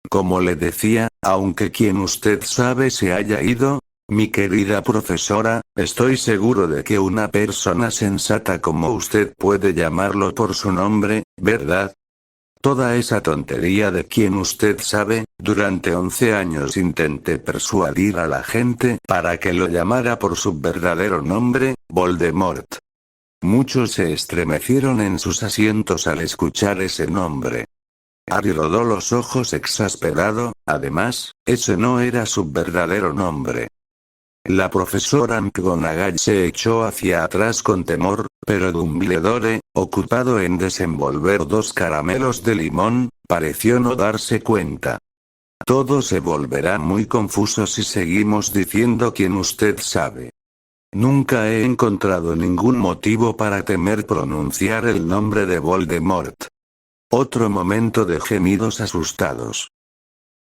Como le decía, aunque quien usted sabe se haya ido, mi querida profesora, estoy seguro de que una persona sensata como usted puede llamarlo por su nombre, ¿verdad? Toda esa tontería de quien usted sabe, durante 11 años intenté persuadir a la gente para que lo llamara por su verdadero nombre, Voldemort. Muchos se estremecieron en sus asientos al escuchar ese nombre. Harry rodó los ojos exasperado, además, ese no era su verdadero nombre. La profesora McGonagall se echó hacia atrás con temor, pero Dumbledore, ocupado en desenvolver 2 caramelos de limón, pareció no darse cuenta. Todo se volverá muy confuso si seguimos diciendo quien usted sabe. Nunca he encontrado ningún motivo para temer pronunciar el nombre de Voldemort. Otro momento de gemidos asustados.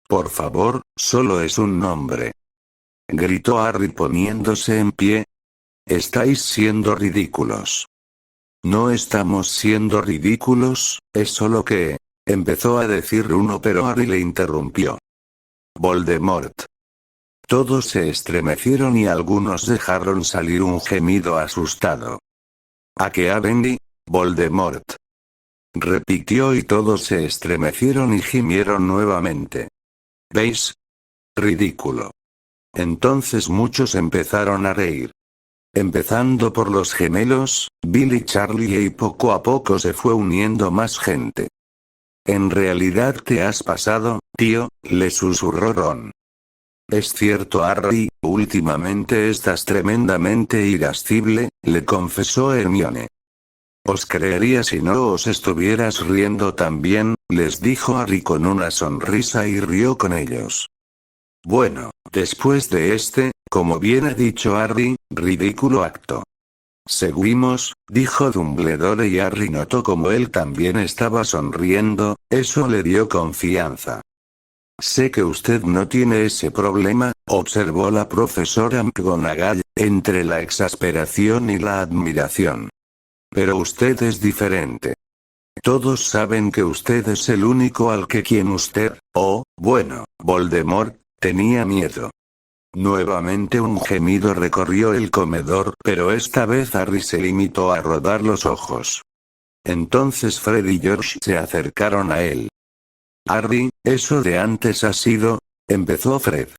Por favor, solo es un nombre. Gritó Harry poniéndose en pie. Estáis siendo ridículos. No estamos siendo ridículos, es solo que... empezó a decir uno pero Harry le interrumpió. Voldemort. Todos se estremecieron y algunos dejaron salir un gemido asustado. ¿A qué ha venido, Voldemort? Repitió y todos se estremecieron y gimieron nuevamente. ¿Veis? Ridículo. Entonces muchos empezaron a reír. Empezando por los gemelos, Bill y Charlie y poco a poco se fue uniendo más gente. En realidad te has pasado, tío, le susurró Ron. Es cierto Harry, últimamente estás tremendamente irascible, le confesó Hermione. Os creería si no os estuvieras riendo también, les dijo Harry con una sonrisa y rió con ellos. Bueno, después de como bien ha dicho Harry, ridículo acto. Seguimos, dijo Dumbledore y Harry notó como él también estaba sonriendo, eso le dio confianza. Sé que usted no tiene ese problema, observó la profesora McGonagall, entre la exasperación y la admiración. Pero usted es diferente. Todos saben que usted es el único al que quien usted, bueno, Voldemort, tenía miedo. Nuevamente un gemido recorrió el comedor, pero esta vez Harry se limitó a rodar los ojos. Entonces Fred y George se acercaron a él. Harry, eso de antes ha sido, empezó Fred.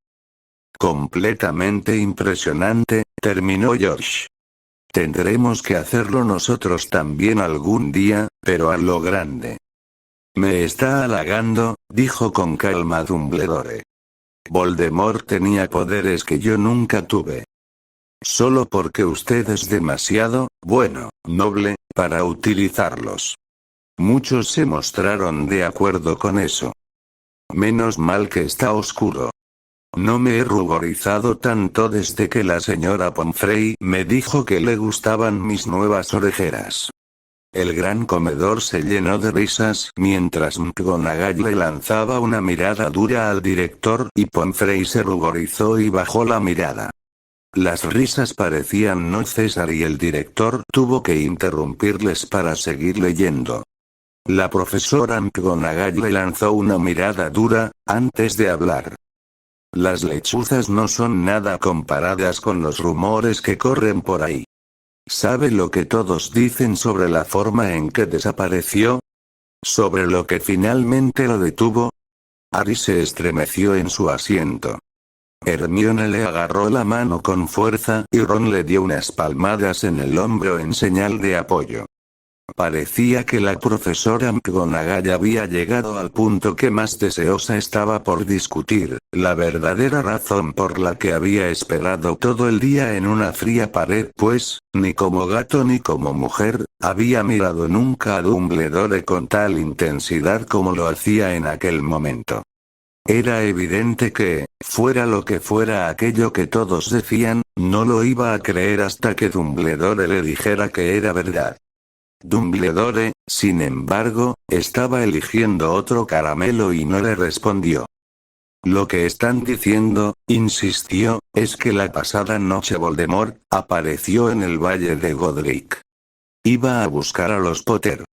Completamente impresionante, terminó George. Tendremos que hacerlo nosotros también algún día, pero a lo grande. Me está halagando, dijo con calma Dumbledore. Voldemort tenía poderes que yo nunca tuve. Solo porque usted es demasiado, bueno, noble, para utilizarlos. Muchos se mostraron de acuerdo con eso. Menos mal que está oscuro. No me he ruborizado tanto desde que la señora Pomfrey me dijo que le gustaban mis nuevas orejeras. El gran comedor se llenó de risas mientras McGonagall le lanzaba una mirada dura al director y Pomfrey se ruborizó y bajó la mirada. Las risas parecían no cesar y el director tuvo que interrumpirles para seguir leyendo. La profesora McGonagall le lanzó una mirada dura, antes de hablar. Las lechuzas no son nada comparadas con los rumores que corren por ahí. ¿Sabe lo que todos dicen sobre la forma en que desapareció? ¿Sobre lo que finalmente lo detuvo? Harry se estremeció en su asiento. Hermione le agarró la mano con fuerza y Ron le dio unas palmadas en el hombro en señal de apoyo. Parecía que la profesora McGonagall había llegado al punto que más deseosa estaba por discutir, la verdadera razón por la que había esperado todo el día en una fría pared pues, ni como gato ni como mujer, había mirado nunca a Dumbledore con tal intensidad como lo hacía en aquel momento. Era evidente que, Fuera lo que fuera aquello que todos decían, no lo iba a creer hasta que Dumbledore le dijera que era verdad. Dumbledore, sin embargo, estaba eligiendo otro caramelo y no le respondió. Lo que están diciendo, insistió, es que la pasada noche Voldemort apareció en el Valle de Godric. Iba a buscar a los Potter.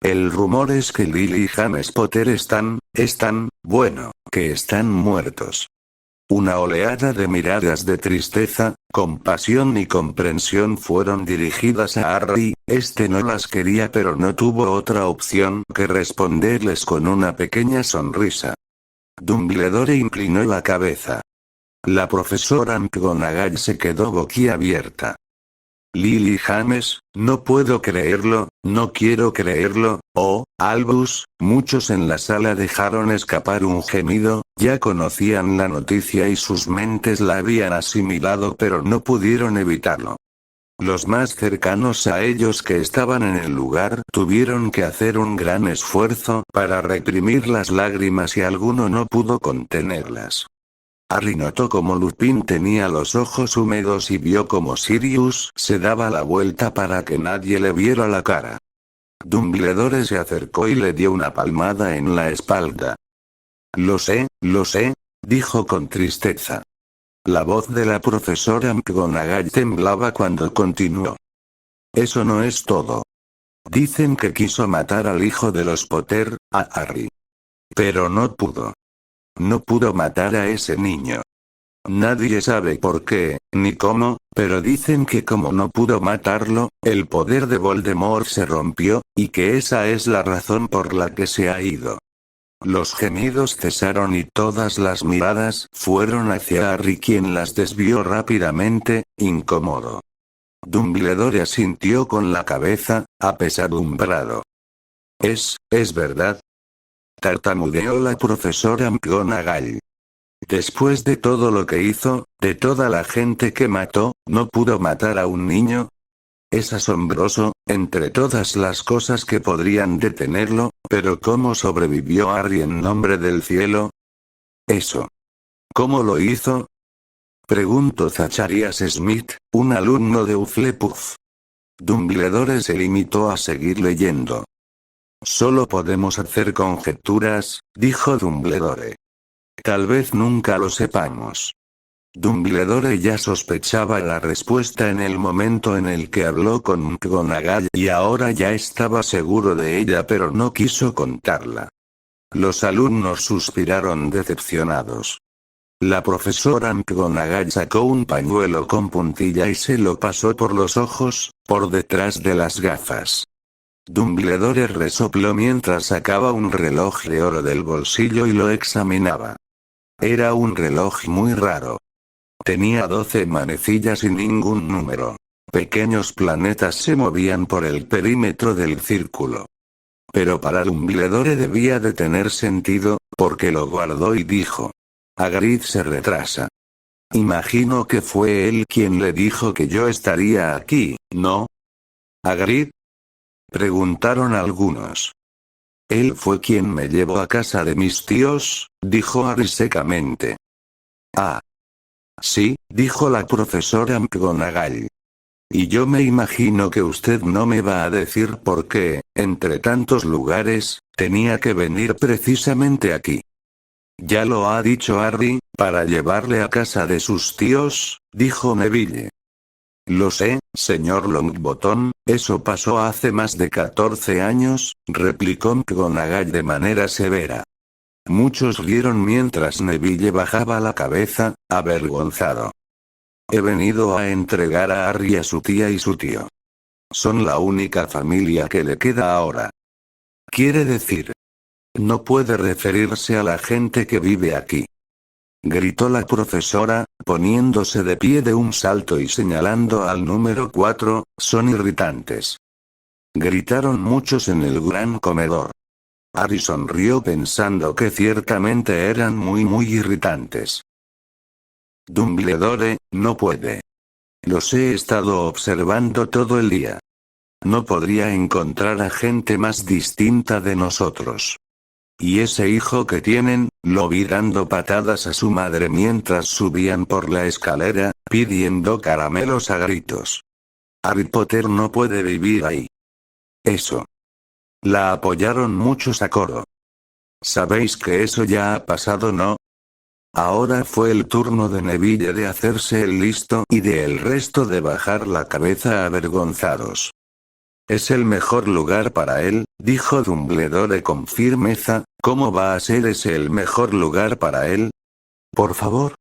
El rumor es que Lily y James Potter están, bueno, que están muertos. Una oleada de miradas de tristeza, compasión y comprensión fueron dirigidas a Harry. Este no las quería pero no tuvo otra opción que responderles con una pequeña sonrisa. Dumbledore inclinó la cabeza. La profesora McGonagall se quedó boquiabierta. Lily James, no puedo creerlo, no quiero creerlo, oh, Albus. Muchos en la sala dejaron escapar un gemido, ya conocían la noticia y sus mentes la habían asimilado pero no pudieron evitarlo. Los más cercanos a ellos que estaban en el lugar tuvieron que hacer un gran esfuerzo para reprimir las lágrimas y alguno no pudo contenerlas. Harry notó como Lupin tenía los ojos húmedos y vio como Sirius se daba la vuelta para que nadie le viera la cara. Dumbledore se acercó y le dio una palmada en la espalda. Lo sé, dijo con tristeza. La voz de la profesora McGonagall temblaba cuando continuó. Eso no es todo. Dicen que quiso matar al hijo de los Potter, a Harry. Pero no pudo. No pudo matar a ese niño. Nadie sabe por qué, ni cómo, pero dicen que como no pudo matarlo, el poder de Voldemort se rompió, y que esa es la razón por la que se ha ido. Los gemidos cesaron y todas las miradas fueron hacia Harry, quien las desvió rápidamente, incómodo. Dumbledore asintió con la cabeza, apesadumbrado. Es verdad. Tartamudeó la profesora McGonagall. Después de todo lo que hizo, de toda la gente que mató, ¿no pudo matar a un niño? Es asombroso, entre todas las cosas que podrían detenerlo, pero ¿cómo sobrevivió Harry en nombre del cielo? Eso. ¿Cómo lo hizo? Preguntó Zacharias Smith, un alumno de Hufflepuff. Dumbledore se limitó a seguir leyendo. Solo podemos hacer conjeturas, dijo Dumbledore. Tal vez nunca lo sepamos. Dumbledore ya sospechaba la respuesta en el momento en el que habló con McGonagall y ahora ya estaba seguro de ella pero no quiso contarla. Los alumnos suspiraron decepcionados. La profesora McGonagall sacó un pañuelo con puntilla y se lo pasó por los ojos, por detrás de las gafas. Dumbledore resopló mientras sacaba un reloj de oro del bolsillo y lo examinaba. Era un reloj muy raro. Tenía 12 manecillas y ningún número. Pequeños planetas se movían por el perímetro del círculo. Pero para Dumbledore debía de tener sentido, porque lo guardó y dijo. Hagrid se retrasa. Imagino que fue él quien le dijo que yo estaría aquí, ¿no? ¿Hagrid? Preguntaron algunos. Él fue quien me llevó a casa de mis tíos, dijo Harry secamente. Ah. Sí, dijo la profesora McGonagall. Y yo me imagino que usted no me va a decir por qué, entre tantos lugares, tenía que venir precisamente aquí. Ya lo ha dicho Harry, para llevarle a casa de sus tíos, dijo Neville. Lo sé, señor Longbottom, eso pasó hace más de 14 años, replicó McGonagall de manera severa. Muchos rieron mientras Neville bajaba la cabeza, avergonzado. He venido a entregar a Harry a su tía y su tío. Son la única familia que le queda ahora. Quiere decir. No puede referirse a la gente que vive aquí. Gritó la profesora, poniéndose de pie de un salto y señalando al número 4, son irritantes. Gritaron muchos en el gran comedor. Harry sonrió pensando que ciertamente eran muy irritantes. Dumbledore, no puede. Los he estado observando todo el día. No podría encontrar a gente más distinta de nosotros. Y ese hijo que tienen, lo vi dando patadas a su madre mientras subían por la escalera, pidiendo caramelos a gritos. Harry Potter no puede vivir ahí. Eso. La apoyaron muchos a coro. Sabéis que eso ya ha pasado, ¿no? Ahora fue el turno de Neville de hacerse el listo y de el resto de bajar la cabeza avergonzados. Es el mejor lugar para él, dijo Dumbledore con firmeza. ¿Cómo va a ser ese el mejor lugar para él? Por favor.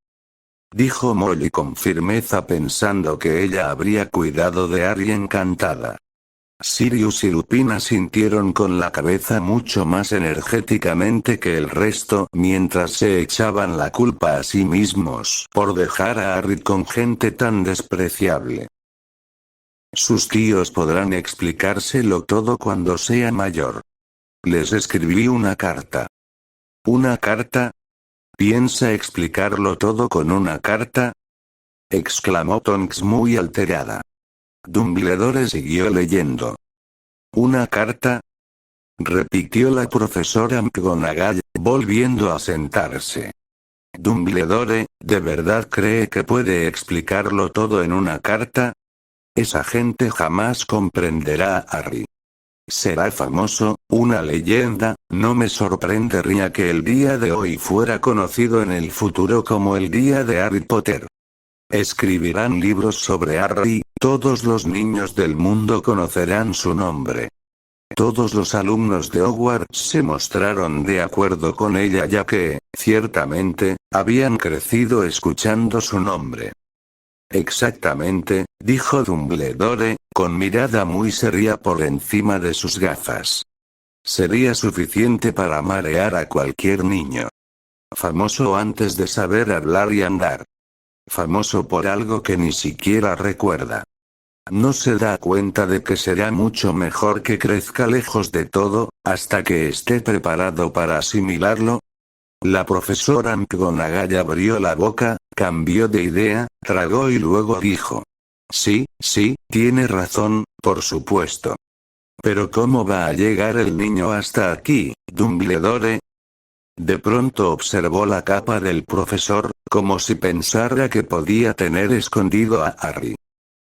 Dijo Molly con firmeza pensando que ella habría cuidado de Harry encantada. Sirius y Lupin asintieron con la cabeza mucho más energéticamente que el resto mientras se echaban la culpa a sí mismos por dejar a Harry con gente tan despreciable. Sus tíos podrán explicárselo todo cuando sea mayor. Les escribí una carta. ¿Una carta? ¿Piensa explicarlo todo con una carta? Exclamó Tonks muy alterada. Dumbledore siguió leyendo. ¿Una carta? Repitió la profesora McGonagall, volviendo a sentarse. Dumbledore, ¿de verdad cree que puede explicarlo todo en una carta? Esa gente jamás comprenderá a Harry. Será famoso, una leyenda, no me sorprendería que el día de hoy fuera conocido en el futuro como el día de Harry Potter. Escribirán libros sobre Harry, todos los niños del mundo conocerán su nombre. Todos los alumnos de Hogwarts se mostraron de acuerdo con ella ya que, ciertamente, habían crecido escuchando su nombre. Exactamente, dijo Dumbledore, con mirada muy seria por encima de sus gafas. Sería suficiente para marear a cualquier niño. Famoso antes de saber hablar y andar. Famoso por algo que ni siquiera recuerda. No se da cuenta de que será mucho mejor que crezca lejos de todo, hasta que esté preparado para asimilarlo. La profesora McGonagall abrió la boca, cambió de idea, tragó y luego dijo. Sí, tiene razón, por supuesto. Pero ¿cómo va a llegar el niño hasta aquí, Dumbledore? De pronto observó la capa del profesor, como si pensara que podía tener escondido a Harry.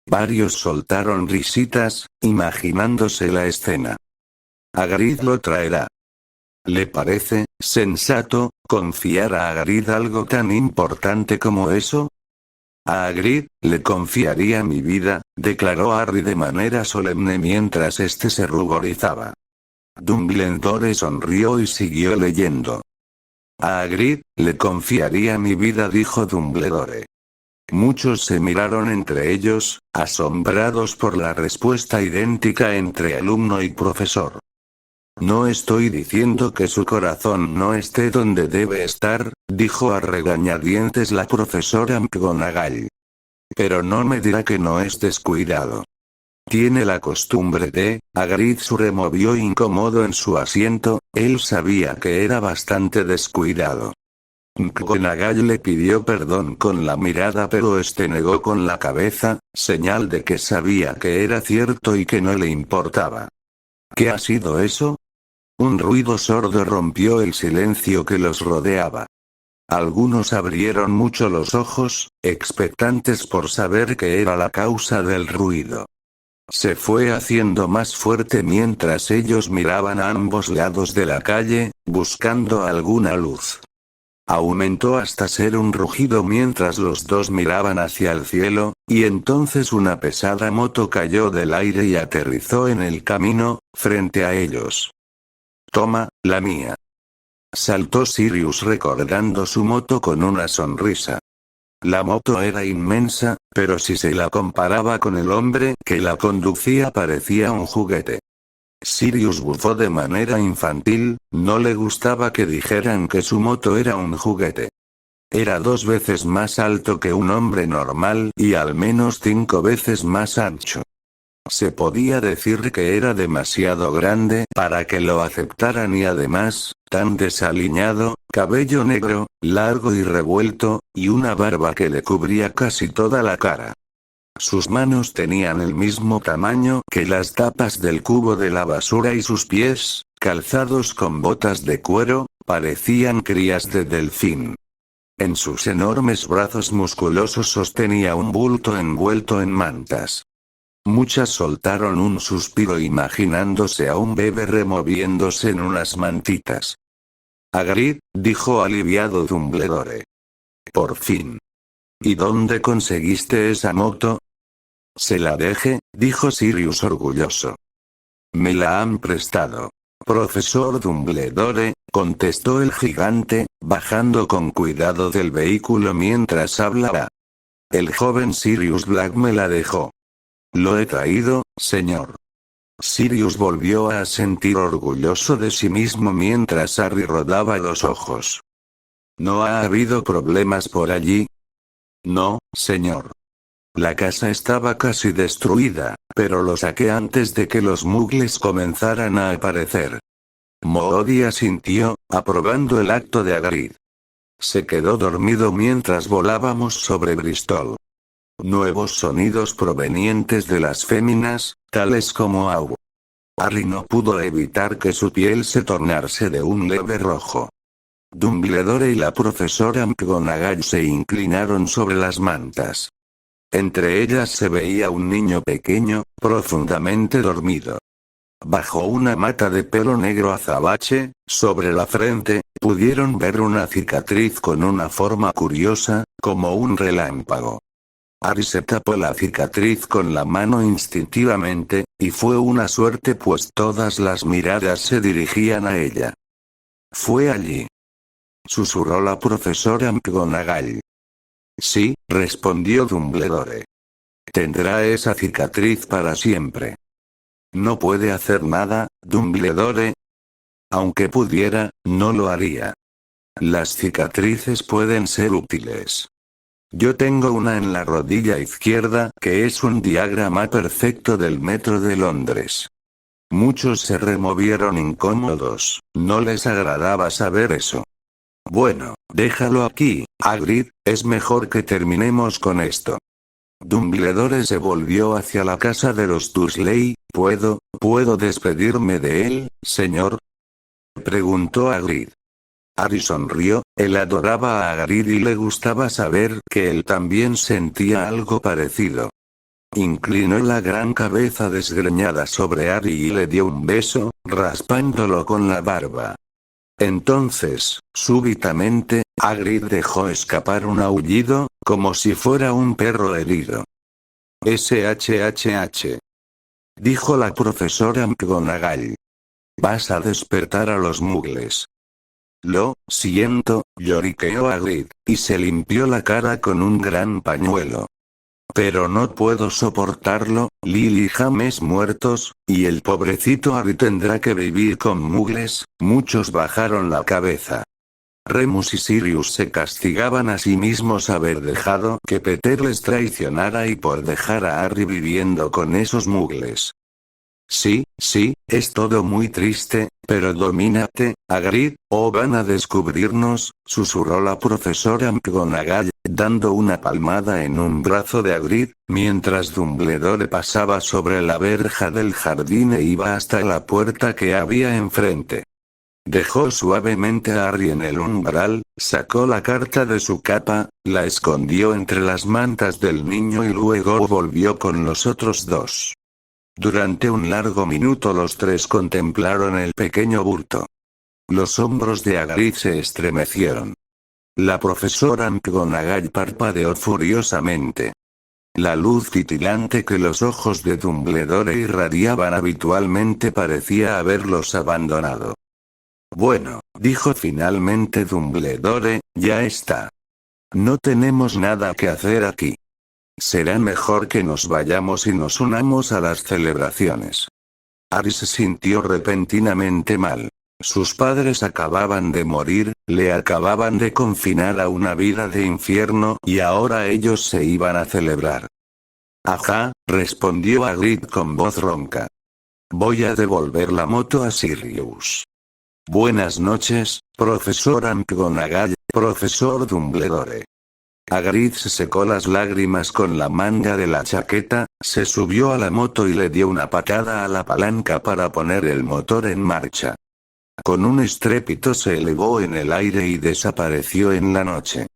Varios soltaron risitas, imaginándose la escena. Hagrid lo traerá. ¿Le parece sensato confiar a Hagrid algo tan importante como eso? A Hagrid le confiaría mi vida, declaró Harry de manera solemne mientras este se ruborizaba. Dumbledore sonrió y siguió leyendo. A Hagrid le confiaría mi vida, dijo Dumbledore. Muchos se miraron entre ellos, asombrados por la respuesta idéntica entre alumno y profesor. No estoy diciendo que su corazón no esté donde debe estar, dijo a regañadientes la profesora McGonagall. Pero no me dirá que no es descuidado. Tiene la costumbre de. Hagrid se removió incómodo en su asiento, él sabía que era bastante descuidado. McGonagall le pidió perdón con la mirada pero este negó con la cabeza, señal de que sabía que era cierto y que no le importaba. ¿Qué ha sido eso? Un ruido sordo rompió el silencio que los rodeaba. Algunos abrieron mucho los ojos, expectantes por saber qué era la causa del ruido. Se fue haciendo más fuerte mientras ellos miraban a ambos lados de la calle, buscando alguna luz. Aumentó hasta ser un rugido mientras los dos miraban hacia el cielo, y entonces una pesada moto cayó del aire y aterrizó en el camino, frente a ellos. Toma, la mía. Saltó Sirius recordando su moto con una sonrisa. La moto era inmensa, pero si se la comparaba con el hombre que la conducía parecía un juguete. Sirius bufó de manera infantil, no le gustaba que dijeran que su moto era un juguete. Era 2 veces más alto que un hombre normal y al menos 5 veces más ancho. Se podía decir que era demasiado grande para que lo aceptaran y además, tan desaliñado, cabello negro, largo y revuelto, y una barba que le cubría casi toda la cara. Sus manos tenían el mismo tamaño que las tapas del cubo de la basura y sus pies, calzados con botas de cuero, parecían crías de delfín. En sus enormes brazos musculosos sostenía un bulto envuelto en mantas. Muchas soltaron un suspiro imaginándose a un bebé removiéndose en unas mantitas. Hagrid, dijo aliviado Dumbledore. Por fin. ¿Y dónde conseguiste esa moto? Se la dejé, dijo Sirius orgulloso. Me la han prestado. Profesor Dumbledore, contestó el gigante, bajando con cuidado del vehículo mientras hablaba. El joven Sirius Black me la dejó. Lo he traído, señor. Sirius volvió a sentir orgulloso de sí mismo mientras Harry rodaba los ojos. ¿No ha habido problemas por allí? No, señor. La casa estaba casi destruida, pero lo saqué antes de que los muggles comenzaran a aparecer. Moody asintió, aprobando el acto de Hagrid. Se quedó dormido mientras volábamos sobre Bristol. Nuevos sonidos provenientes de las féminas, tales como au. Harry no pudo evitar que su piel se tornase de un leve rojo. Dumbledore y la profesora McGonagall se inclinaron sobre las mantas. Entre ellas se veía un niño pequeño, profundamente dormido. Bajo una mata de pelo negro azabache, sobre la frente, pudieron ver una cicatriz con una forma curiosa, como un relámpago. Harry se tapó la cicatriz con la mano instintivamente, y fue una suerte pues todas las miradas se dirigían a ella. «Fue allí», susurró la profesora McGonagall. «Sí», respondió Dumbledore. «Tendrá esa cicatriz para siempre». «No puede hacer nada, Dumbledore». «Aunque pudiera, no lo haría. Las cicatrices pueden ser útiles. Yo tengo una en la rodilla izquierda que es un diagrama perfecto del metro de Londres». Muchos se removieron incómodos, no les agradaba saber eso. «Bueno, déjalo aquí, Hagrid, es mejor que terminemos con esto». Dumbledore se volvió hacia la casa de los Dursley. ¿Puedo despedirme de él, señor?», preguntó Hagrid. Harry sonrió, él adoraba a Hagrid y le gustaba saber que él también sentía algo parecido. Inclinó la gran cabeza desgreñada sobre Harry y le dio un beso, raspándolo con la barba. Entonces, súbitamente, Hagrid dejó escapar un aullido, como si fuera un perro herido. «SHHH», dijo la profesora McGonagall. «Vas a despertar a los muggles». «Lo siento», lloriqueó Hagrid, y se limpió la cara con un gran pañuelo. «Pero no puedo soportarlo, Lily y James muertos, y el pobrecito Harry tendrá que vivir con muggles». Muchos bajaron la cabeza. Remus y Sirius se castigaban a sí mismos haber dejado que Peter les traicionara y por dejar a Harry viviendo con esos muggles. «Sí, es todo muy triste, pero domínate, Hagrid, o van a descubrirnos», susurró la profesora McGonagall, dando una palmada en un brazo de Hagrid, mientras Dumbledore pasaba sobre la verja del jardín e iba hasta la puerta que había enfrente. Dejó suavemente a Harry en el umbral, sacó la carta de su capa, la escondió entre las mantas del niño y luego volvió con los otros dos. Durante un largo minuto los tres contemplaron el pequeño bulto. Los hombros de Hagrid se estremecieron. La profesora McGonagall parpadeó furiosamente. La luz titilante que los ojos de Dumbledore irradiaban habitualmente parecía haberlos abandonado. «Bueno», dijo finalmente Dumbledore, «ya está. No tenemos nada que hacer aquí. Será mejor que nos vayamos y nos unamos a las celebraciones». Harry se sintió repentinamente mal. Sus padres acababan de morir, le acababan de confinar a una vida de infierno y ahora ellos se iban a celebrar. «Ajá», respondió Hagrid con voz ronca. «Voy a devolver la moto a Sirius». «Buenas noches, profesora McGonagall, profesor Dumbledore». Hagrid se secó las lágrimas con la manga de la chaqueta, se subió a la moto y le dio una patada a la palanca para poner el motor en marcha. Con un estrépito se elevó en el aire y desapareció en la noche.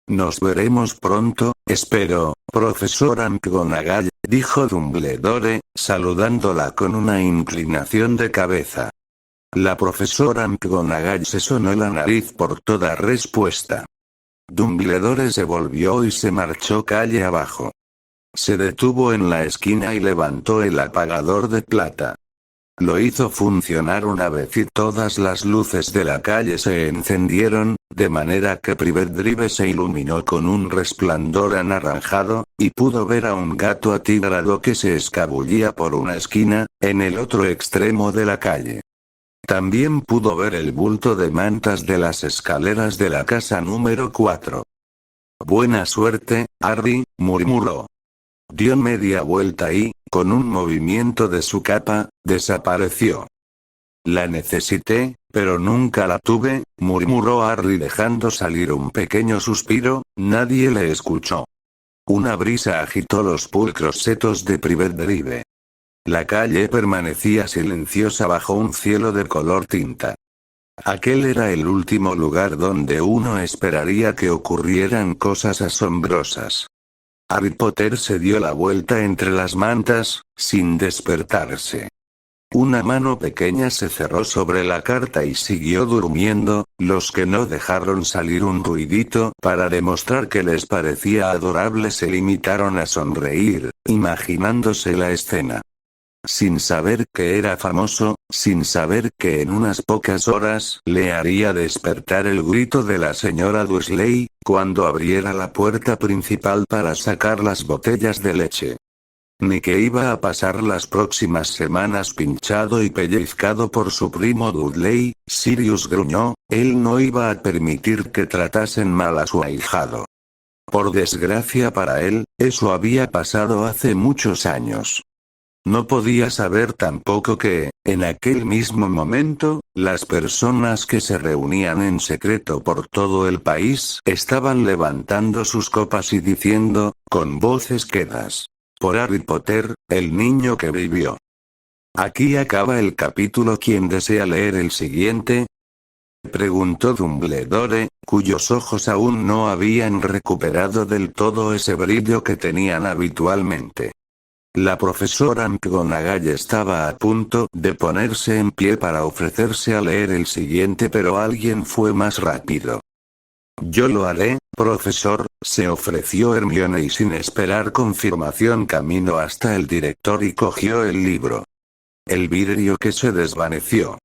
Nos veremos pronto, espero, profesora McGonagall, dijo Dumbledore, saludándola con una inclinación de cabeza. La profesora McGonagall se sonó la nariz por toda respuesta. Dumbledore se volvió y se marchó calle abajo. Se detuvo en la esquina y levantó el apagador de plata. Lo hizo funcionar una vez y todas las luces de la calle se encendieron, de manera que Privet Drive se iluminó con un resplandor anaranjado, y pudo ver a un gato atigrado que se escabullía por una esquina, en el otro extremo de la calle. También pudo ver el bulto de mantas de las escaleras de la casa número 4. Buena suerte, Harry, murmuró. Dio media vuelta y, con un movimiento de su capa, desapareció. La necesité, pero nunca la tuve, murmuró Harry dejando salir un pequeño suspiro. Nadie le escuchó. Una brisa agitó los pulcros setos de Privet Drive. La calle permanecía silenciosa bajo un cielo de color tinta. Aquel era el último lugar donde uno esperaría que ocurrieran cosas asombrosas. Harry Potter se dio la vuelta entre las mantas, sin despertarse. Una mano pequeña se cerró sobre la carta y siguió durmiendo. Los que no dejaron salir un ruidito para demostrar que les parecía adorable se limitaron a sonreír, imaginándose la escena. Sin saber que era famoso, sin saber que en unas pocas horas le haría despertar el grito de la señora Dursley, cuando abriera la puerta principal para sacar las botellas de leche. Ni que iba a pasar las próximas semanas pinchado y pellizcado por su primo Dudley. Sirius gruñó, él no iba a permitir que tratasen mal a su ahijado. Por desgracia para él, eso había pasado hace muchos años. No podía saber tampoco que, en aquel mismo momento, las personas que se reunían en secreto por todo el país estaban levantando sus copas y diciendo, con voces quedas: por Harry Potter, el niño que vivió. Aquí acaba el capítulo. ¿Quién desea leer el siguiente?, preguntó Dumbledore, cuyos ojos aún no habían recuperado del todo ese brillo que tenían habitualmente. La profesora McGonagall estaba a punto de ponerse en pie para ofrecerse a leer el siguiente, pero alguien fue más rápido. Yo lo haré, profesor, se ofreció Hermione y sin esperar confirmación caminó hasta el director y cogió el libro. El vidrio que se desvaneció.